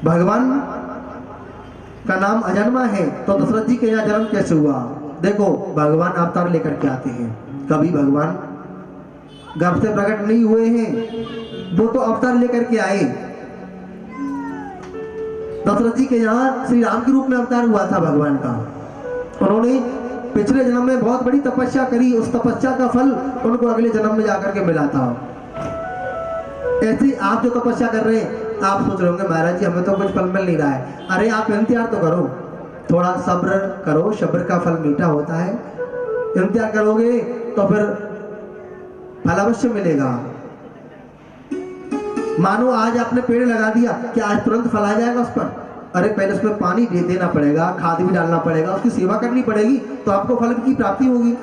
भगवान का नाम अजन्मा है तो दशरथ जी के यहाँ जन्म कैसे हुआ? देखो, भगवान अवतार लेकर के आते हैं, कभी भगवान गर्भ से प्रकट नहीं हुए हैं, वो तो अवतार लेकर के आए। दशरथ जी के यहाँ श्री राम के रूप में अवतार हुआ था भगवान का। उन्होंने पिछले जन्म में बहुत बड़ी तपस्या करी, उस तपस्या का फल उनको अगले जन्म में जाकर के मिला था। ऐसे आप जो तपस्या कर रहे हैं, आप सोच रहे होंगे महाराज जी हमें तो कुछ फल मिल नहीं रहा है। अरे आप इंतजार तो करो, थोड़ा सब्र करो, सब्र का फल मीठा होता है। इंतजार करोगे तो फिर फल अवश्य मिलेगा। मानो आज आपने पेड़ लगा दिया, क्या आज तुरंत फल आ जाएगा उस पर? अरे पहले उसमें पानी दे देना पड़ेगा, खाद भी डालना पड़ेगा, उसकी सेवा करनी पड़ेगी, तो आपको फल की प्राप्ति होगी।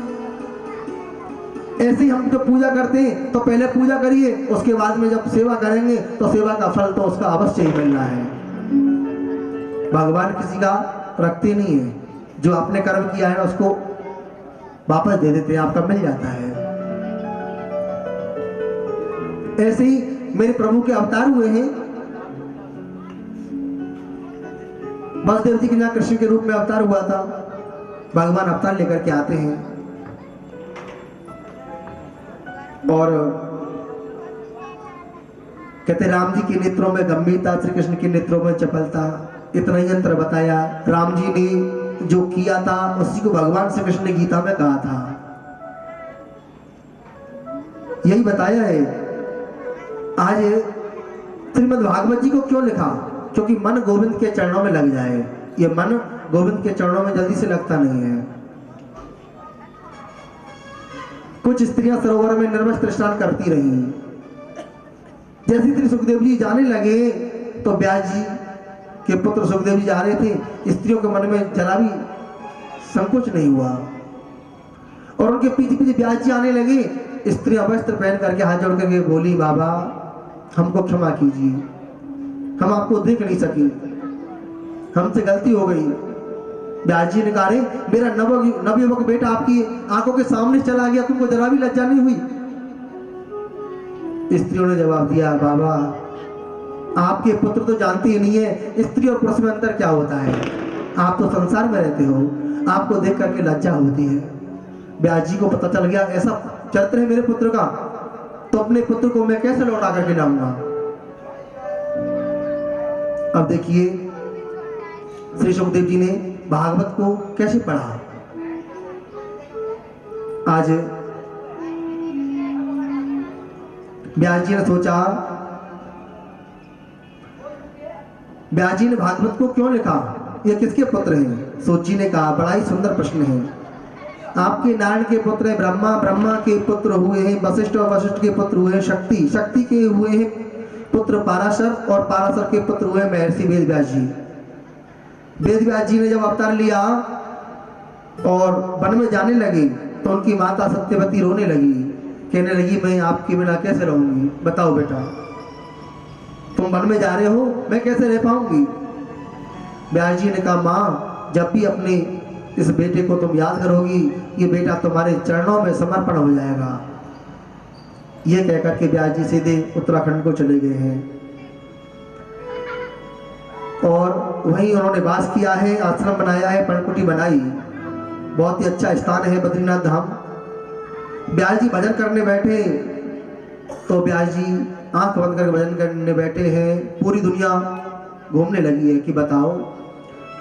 ऐसे ही हम तो पूजा करते हैं तो पहले पूजा करिए, उसके बाद में जब सेवा करेंगे तो सेवा का फल तो उसका अवश्य ही मिलना है। भगवान किसी का रखते नहीं है, जो आपने कर्म किया है उसको वापस दे देते हैं, आपका मिल जाता है। ऐसे ही मेरे प्रभु के अवतार हुए हैं। वसुदेव जी के यहाँ कृष्ण के रूप में अवतार हुआ था। भगवान अवतार लेकर के आते हैं और कहते राम जी के नेत्रों में गंभीरता, श्री कृष्ण के नेत्रों में चपलता। इतना ही अंतर बताया। राम जी ने जो किया था उसी को भगवान श्री कृष्ण ने गीता में कहा था, यही बताया है। आज श्रीमद् भागवत जी को क्यों लिखा? क्योंकि मन गोविंद के चरणों में लग जाए। ये मन गोविंद के चरणों में जल्दी से लगता नहीं है। कुछ स्त्रियां सरोवर में निर्वस्त्र स्नान करती रही। जैसे श्री सुखदेव जी जाने लगे तो व्यास जी के पुत्र सुखदेव जी जा रहे थे, स्त्रियों के मन में जरा भी संकोच नहीं हुआ और उनके पीछे पीछे व्यास जी आने लगे। स्त्रियां वस्त्र पहन करके हाथ जोड़ करके बोली, बाबा हमको क्षमा कीजिए, हम आपको देख नहीं सके, हमसे गलती हो गई। व्यास जी ने कहा, मेरा नवयुवक बेटा आपकी आंखों के सामने चला गया, तुमको जरा भी लज्जा नहीं हुई? स्त्रियों ने जवाब दिया, बाबा आपके पुत्र तो जानते ही नहीं है स्त्री और पुरुष में अंतर क्या होता है, आप तो संसार में रहते हो, आपको देख करके लज्जा होती है। व्यास जी को पता चल गया ऐसा चरित्र है मेरे पुत्र का, तो अपने पुत्र को मैं कैसे लौटा करके लाऊंगा। अब देखिए श्री सुखदेव जी ने भागवत को कैसे पढ़ा। आज व्यास जी ने सोचा, व्यास जी ने भागवत को क्यों लिखा, ये किसके पुत्र हैं? सूत जी ने कहा, बड़ा ही सुंदर प्रश्न है। आपके नारायण के पुत्र है ब्रह्मा, ब्रह्मा के पुत्र हुए हैं वशिष्ठ, और वशिष्ठ के पुत्र हुए हैं शक्ति, शक्ति के हुए हैं पुत्र पाराशर, और पाराशर के पुत्र हुए महर्षि वेद व्यास जी। वेद व्यास जी ने जब अवतार लिया और वन में जाने लगे तो उनकी माता सत्यवती रोने लगी, कहने लगी मैं आपके बिना कैसे रहूंगी, बताओ बेटा, तुम वन में जा रहे हो, मैं कैसे रह पाऊंगी। व्यास जी ने कहा, माँ जब भी अपने इस बेटे को तुम याद करोगी, ये बेटा तुम्हारे चरणों में समर्पण हो जाएगा। ये कहकर के ब्यास जी सीधे उत्तराखंड को चले गए हैं और वहीं उन्होंने वास किया है, आश्रम बनाया है, पर्णकुटी बनाई। बहुत ही अच्छा स्थान है बद्रीनाथ धाम। ब्यास जी भजन करने बैठे तो ब्यास जी आंख बंद करके भजन करने बैठे हैं। पूरी दुनिया घूमने लगी है कि बताओ,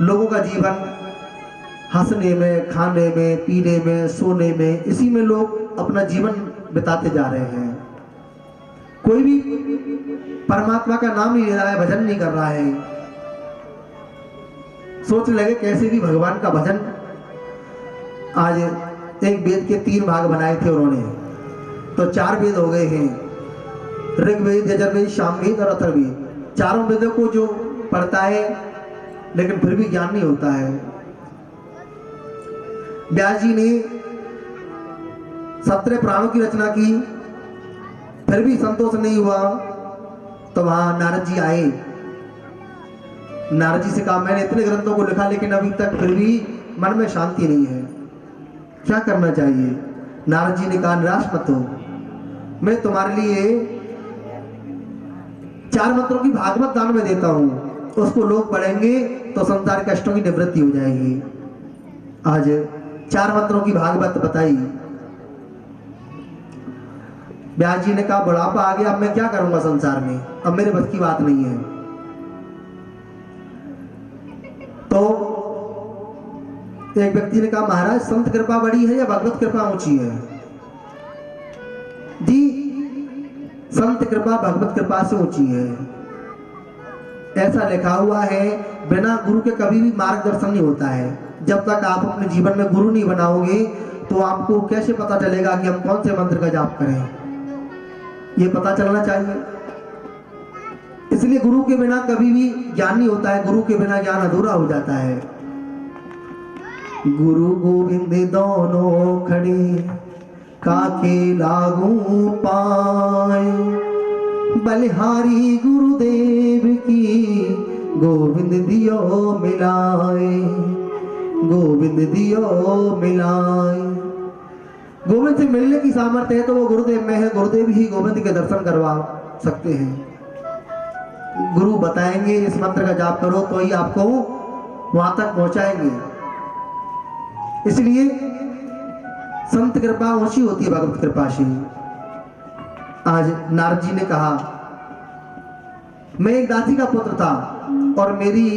लोगों का जीवन हंसने में, खाने में, पीने में, सोने में, इसी में लोग अपना जीवन बिताते जा रहे हैं। कोई भी परमात्मा का नाम नहीं ले रहा है, भजन नहीं कर रहा है। सोच लगे कैसे भी भगवान का भजन। आज एक वेद के 3 भाग बनाए थे उन्होंने, तो 4 वेद हो गए हैं, ऋग्वेद, यजुर्वेद, सामवेद और अथर्ववेद। चारों वेदों को जो पढ़ता है लेकिन फिर भी ज्ञान नहीं होता है। व्यास जी ने 17 पुराणों की रचना की, फिर भी संतोष नहीं हुआ तो वहां नारद जी आए। नारद जी से कहा मैंने इतने ग्रंथों को लिखा लेकिन अभी तक फिर भी मन में शांति नहीं है, क्या करना चाहिए? नारद जी ने कहा निराश मत हो, मैं तुम्हारे लिए 4 मंत्रों की भागवत दान में देता हूं, उसको लोग पढ़ेंगे तो संसार कष्टों की निवृत्ति हो जाएगी। आज 4 मंत्रों की भागवत बताई। व्यास जी ने कहा बुढ़ापा आ गया, अब मैं क्या करूंगा संसार में, अब मेरे बस की बात नहीं है। तो एक व्यक्ति ने कहा महाराज संत कृपा बड़ी है या भगवत कृपा ऊंची है? जी संत कृपा भगवत कृपा से ऊंची है। ऐसा लिखा हुआ है बिना गुरु के कभी भी मार्गदर्शन नहीं होता है। जब तक आप अपने जीवन में गुरु नहीं बनाओगे तो आपको कैसे पता चलेगा कि हम कौन से मंत्र का जाप करें? ये पता चलना चाहिए। इसलिए गुरु के बिना कभी भी ज्ञान नहीं होता है, गुरु के बिना ज्ञान अधूरा हो जाता है। गुरु गोविंद दोनों खड़े काके लागू पाए, बलिहारी गुरुदेव की गोविंद दियो मिलाए, गोविंद दियो मिलाए। गोविंद से मिलने की सामर्थ्य है तो वो गुरुदेव में है, गुरुदेव ही गोविंद के दर्शन करवा सकते हैं। गुरु बताएंगे इस मंत्र का जाप करो तो ही आपको वहां तक पहुंचाएंगे। इसलिए संत कृपा ऊंची होती है भगवत कृपा से। आज नारद जी ने कहा मैं एक दासी का पुत्र था और मेरी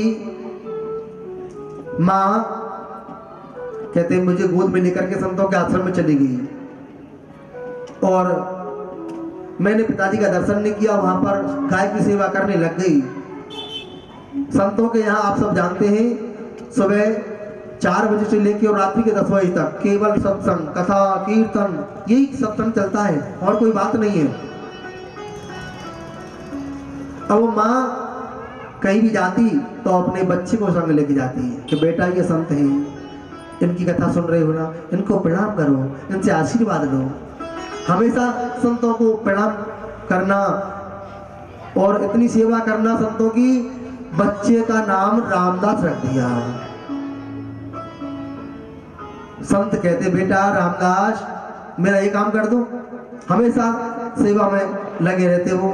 मां कहते मुझे गोद में लेकर के संतों के आश्रम में चली गई और मैंने पिताजी का दर्शन नहीं किया, वहां पर गाय की सेवा करने लग गई। संतों के यहाँ आप सब जानते हैं सुबह 4 बजे से लेकर और रात्रि के 10 बजे तक केवल सत्संग, कथा, कीर्तन, यही सत्संग चलता है और कोई बात नहीं है। अब वो माँ कहीं भी जाती तो अपने बच्चे को संग लेके जाती है कि बेटा ये संत हैं, इनकी कथा सुन रहे हो ना, इनको प्रणाम करो, इनसे आशीर्वाद लो। हमेशा संतों को प्रणाम करना और इतनी सेवा करना संतों की। बच्चे का नाम रामदास रख दिया। संत कहते बेटा रामदास मेरा ये काम कर दो, हमेशा सेवा में लगे रहते हो।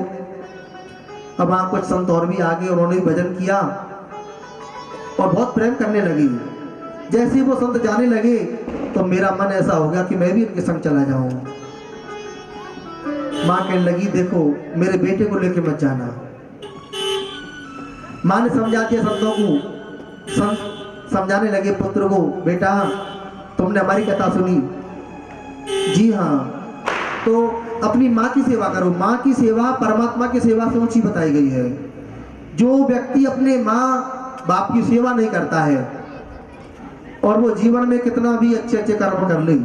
अब वहां कुछ संत और भी आ गए, उन्होंने भजन किया और बहुत प्रेम करने लगी। जैसे वो संत जाने लगे तो मेरा मन ऐसा हो गया कि मैं भी इनके संग चला जाऊं। मां कहने लगी देखो मेरे बेटे को लेके मत जाना। मां ने समझा दिया संतों को। संत समझाने लगे पुत्र को, बेटा तुमने हमारी कथा सुनी, जी हाँ, तो अपनी माँ की सेवा करो। माँ की सेवा परमात्मा की सेवा से ऊंची बताई गई है। जो व्यक्ति अपने माँ बाप की सेवा नहीं करता है और वो जीवन में कितना भी अच्छे अच्छे कर्म कर ले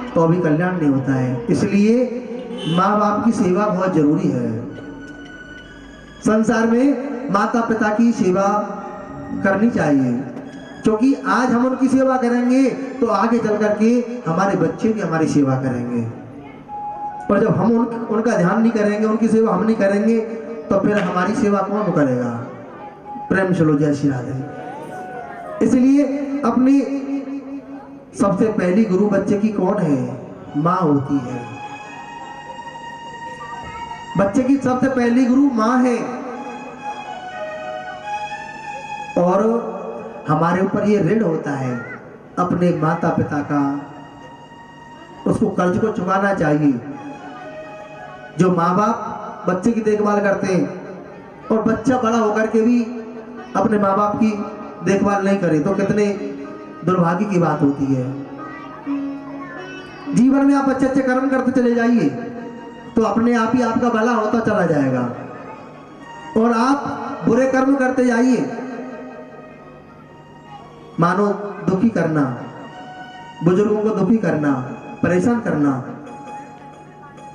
तो अभी कल्याण नहीं होता है। इसलिए माँ बाप की सेवा बहुत जरूरी है। संसार में माता पिता की सेवा करनी चाहिए, क्योंकि आज हम उनकी सेवा करेंगे तो आगे चल करके हमारे बच्चे भी हमारी सेवा करेंगे। और जब हम उनका ध्यान नहीं करेंगे, उनकी सेवा हम नहीं करेंगे तो फिर हमारी सेवा कौन करेगा? प्रेम चलो जय श्री राधे। इसलिए अपनी सबसे पहली गुरु बच्चे की कौन है? माँ होती है। बच्चे की सबसे पहली गुरु माँ है। और हमारे ऊपर ये ऋण होता है अपने माता पिता का, उसको कर्ज को चुकाना चाहिए। जो माँ बाप बच्चे की देखभाल करते हैं और बच्चा बड़ा होकर के भी अपने माँ बाप की देखभाल नहीं करे तो कितने दुर्भाग्य की बात होती है। जीवन में आप अच्छे अच्छे कर्म करते चले जाइए तो अपने आप ही आपका भला होता चला जाएगा, और आप बुरे कर्म करते जाइए, मानो दुखी करना, बुजुर्गों को दुखी करना, परेशान करना,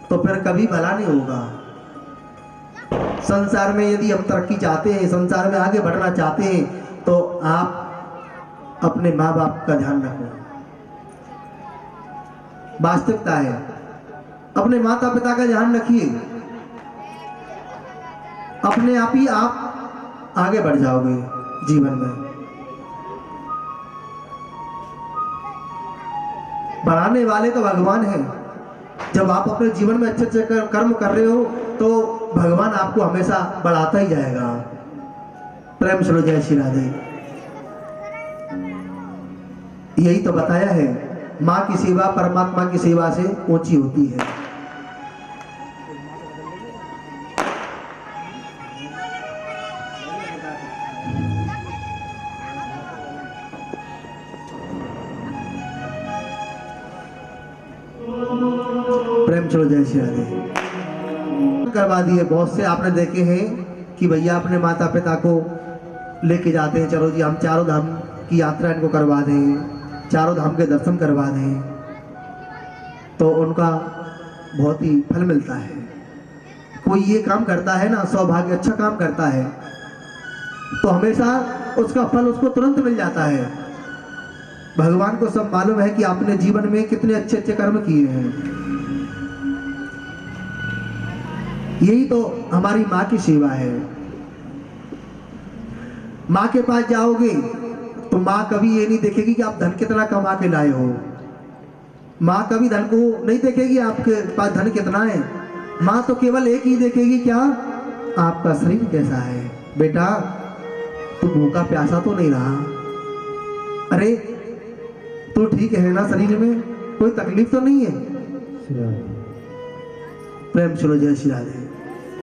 तो फिर कभी भला नहीं होगा। संसार में यदि हम तरक्की चाहते हैं, संसार में आगे बढ़ना चाहते हैं, तो आप अपने माँ बाप का ध्यान रखो। वास्तविकता है, अपने माता पिता का ध्यान रखिए, अपने आप ही आप आगे बढ़ जाओगे जीवन में। बढ़ाने वाले तो भगवान हैं। जब आप अपने जीवन में अच्छे अच्छे कर्म कर रहे हो तो भगवान आपको हमेशा बढ़ाता ही जाएगा। प्रेम से जय श्री राधे। यही तो बताया है, माँ की सेवा परमात्मा की सेवा से ऊंची होती है। प्रेम चलो जय श्री राधे। करवा दिए बहुत से आपने देखे हैं कि भैया अपने माता पिता को लेके जाते हैं, चलो जी हम चारों धाम की यात्रा इनको करवा दें, चारों धाम के दर्शन करवा दें, तो उनका बहुत ही फल मिलता है। कोई ये काम करता है ना, सौभाग्य अच्छा काम करता है, तो हमेशा उसका फल उसको तुरंत मिल जाता है। भगवान को सब मालूम है कि आपने जीवन में कितने अच्छे अच्छे कर्म किए हैं। यही तो हमारी माँ की सेवा है। माँ के पास जाओगे तो माँ कभी ये नहीं देखेगी कि आप धन कितना कमा के लाए हो। माँ कभी धन को नहीं देखेगी आपके पास धन कितना है। माँ तो केवल एक ही देखेगी, क्या आपका शरीर कैसा है। बेटा तू भूखा प्यासा तो नहीं रहा, अरे तू ठीक है ना, शरीर में कोई तकलीफ तो नहीं है। प्रेम चलो जय श्री राधे।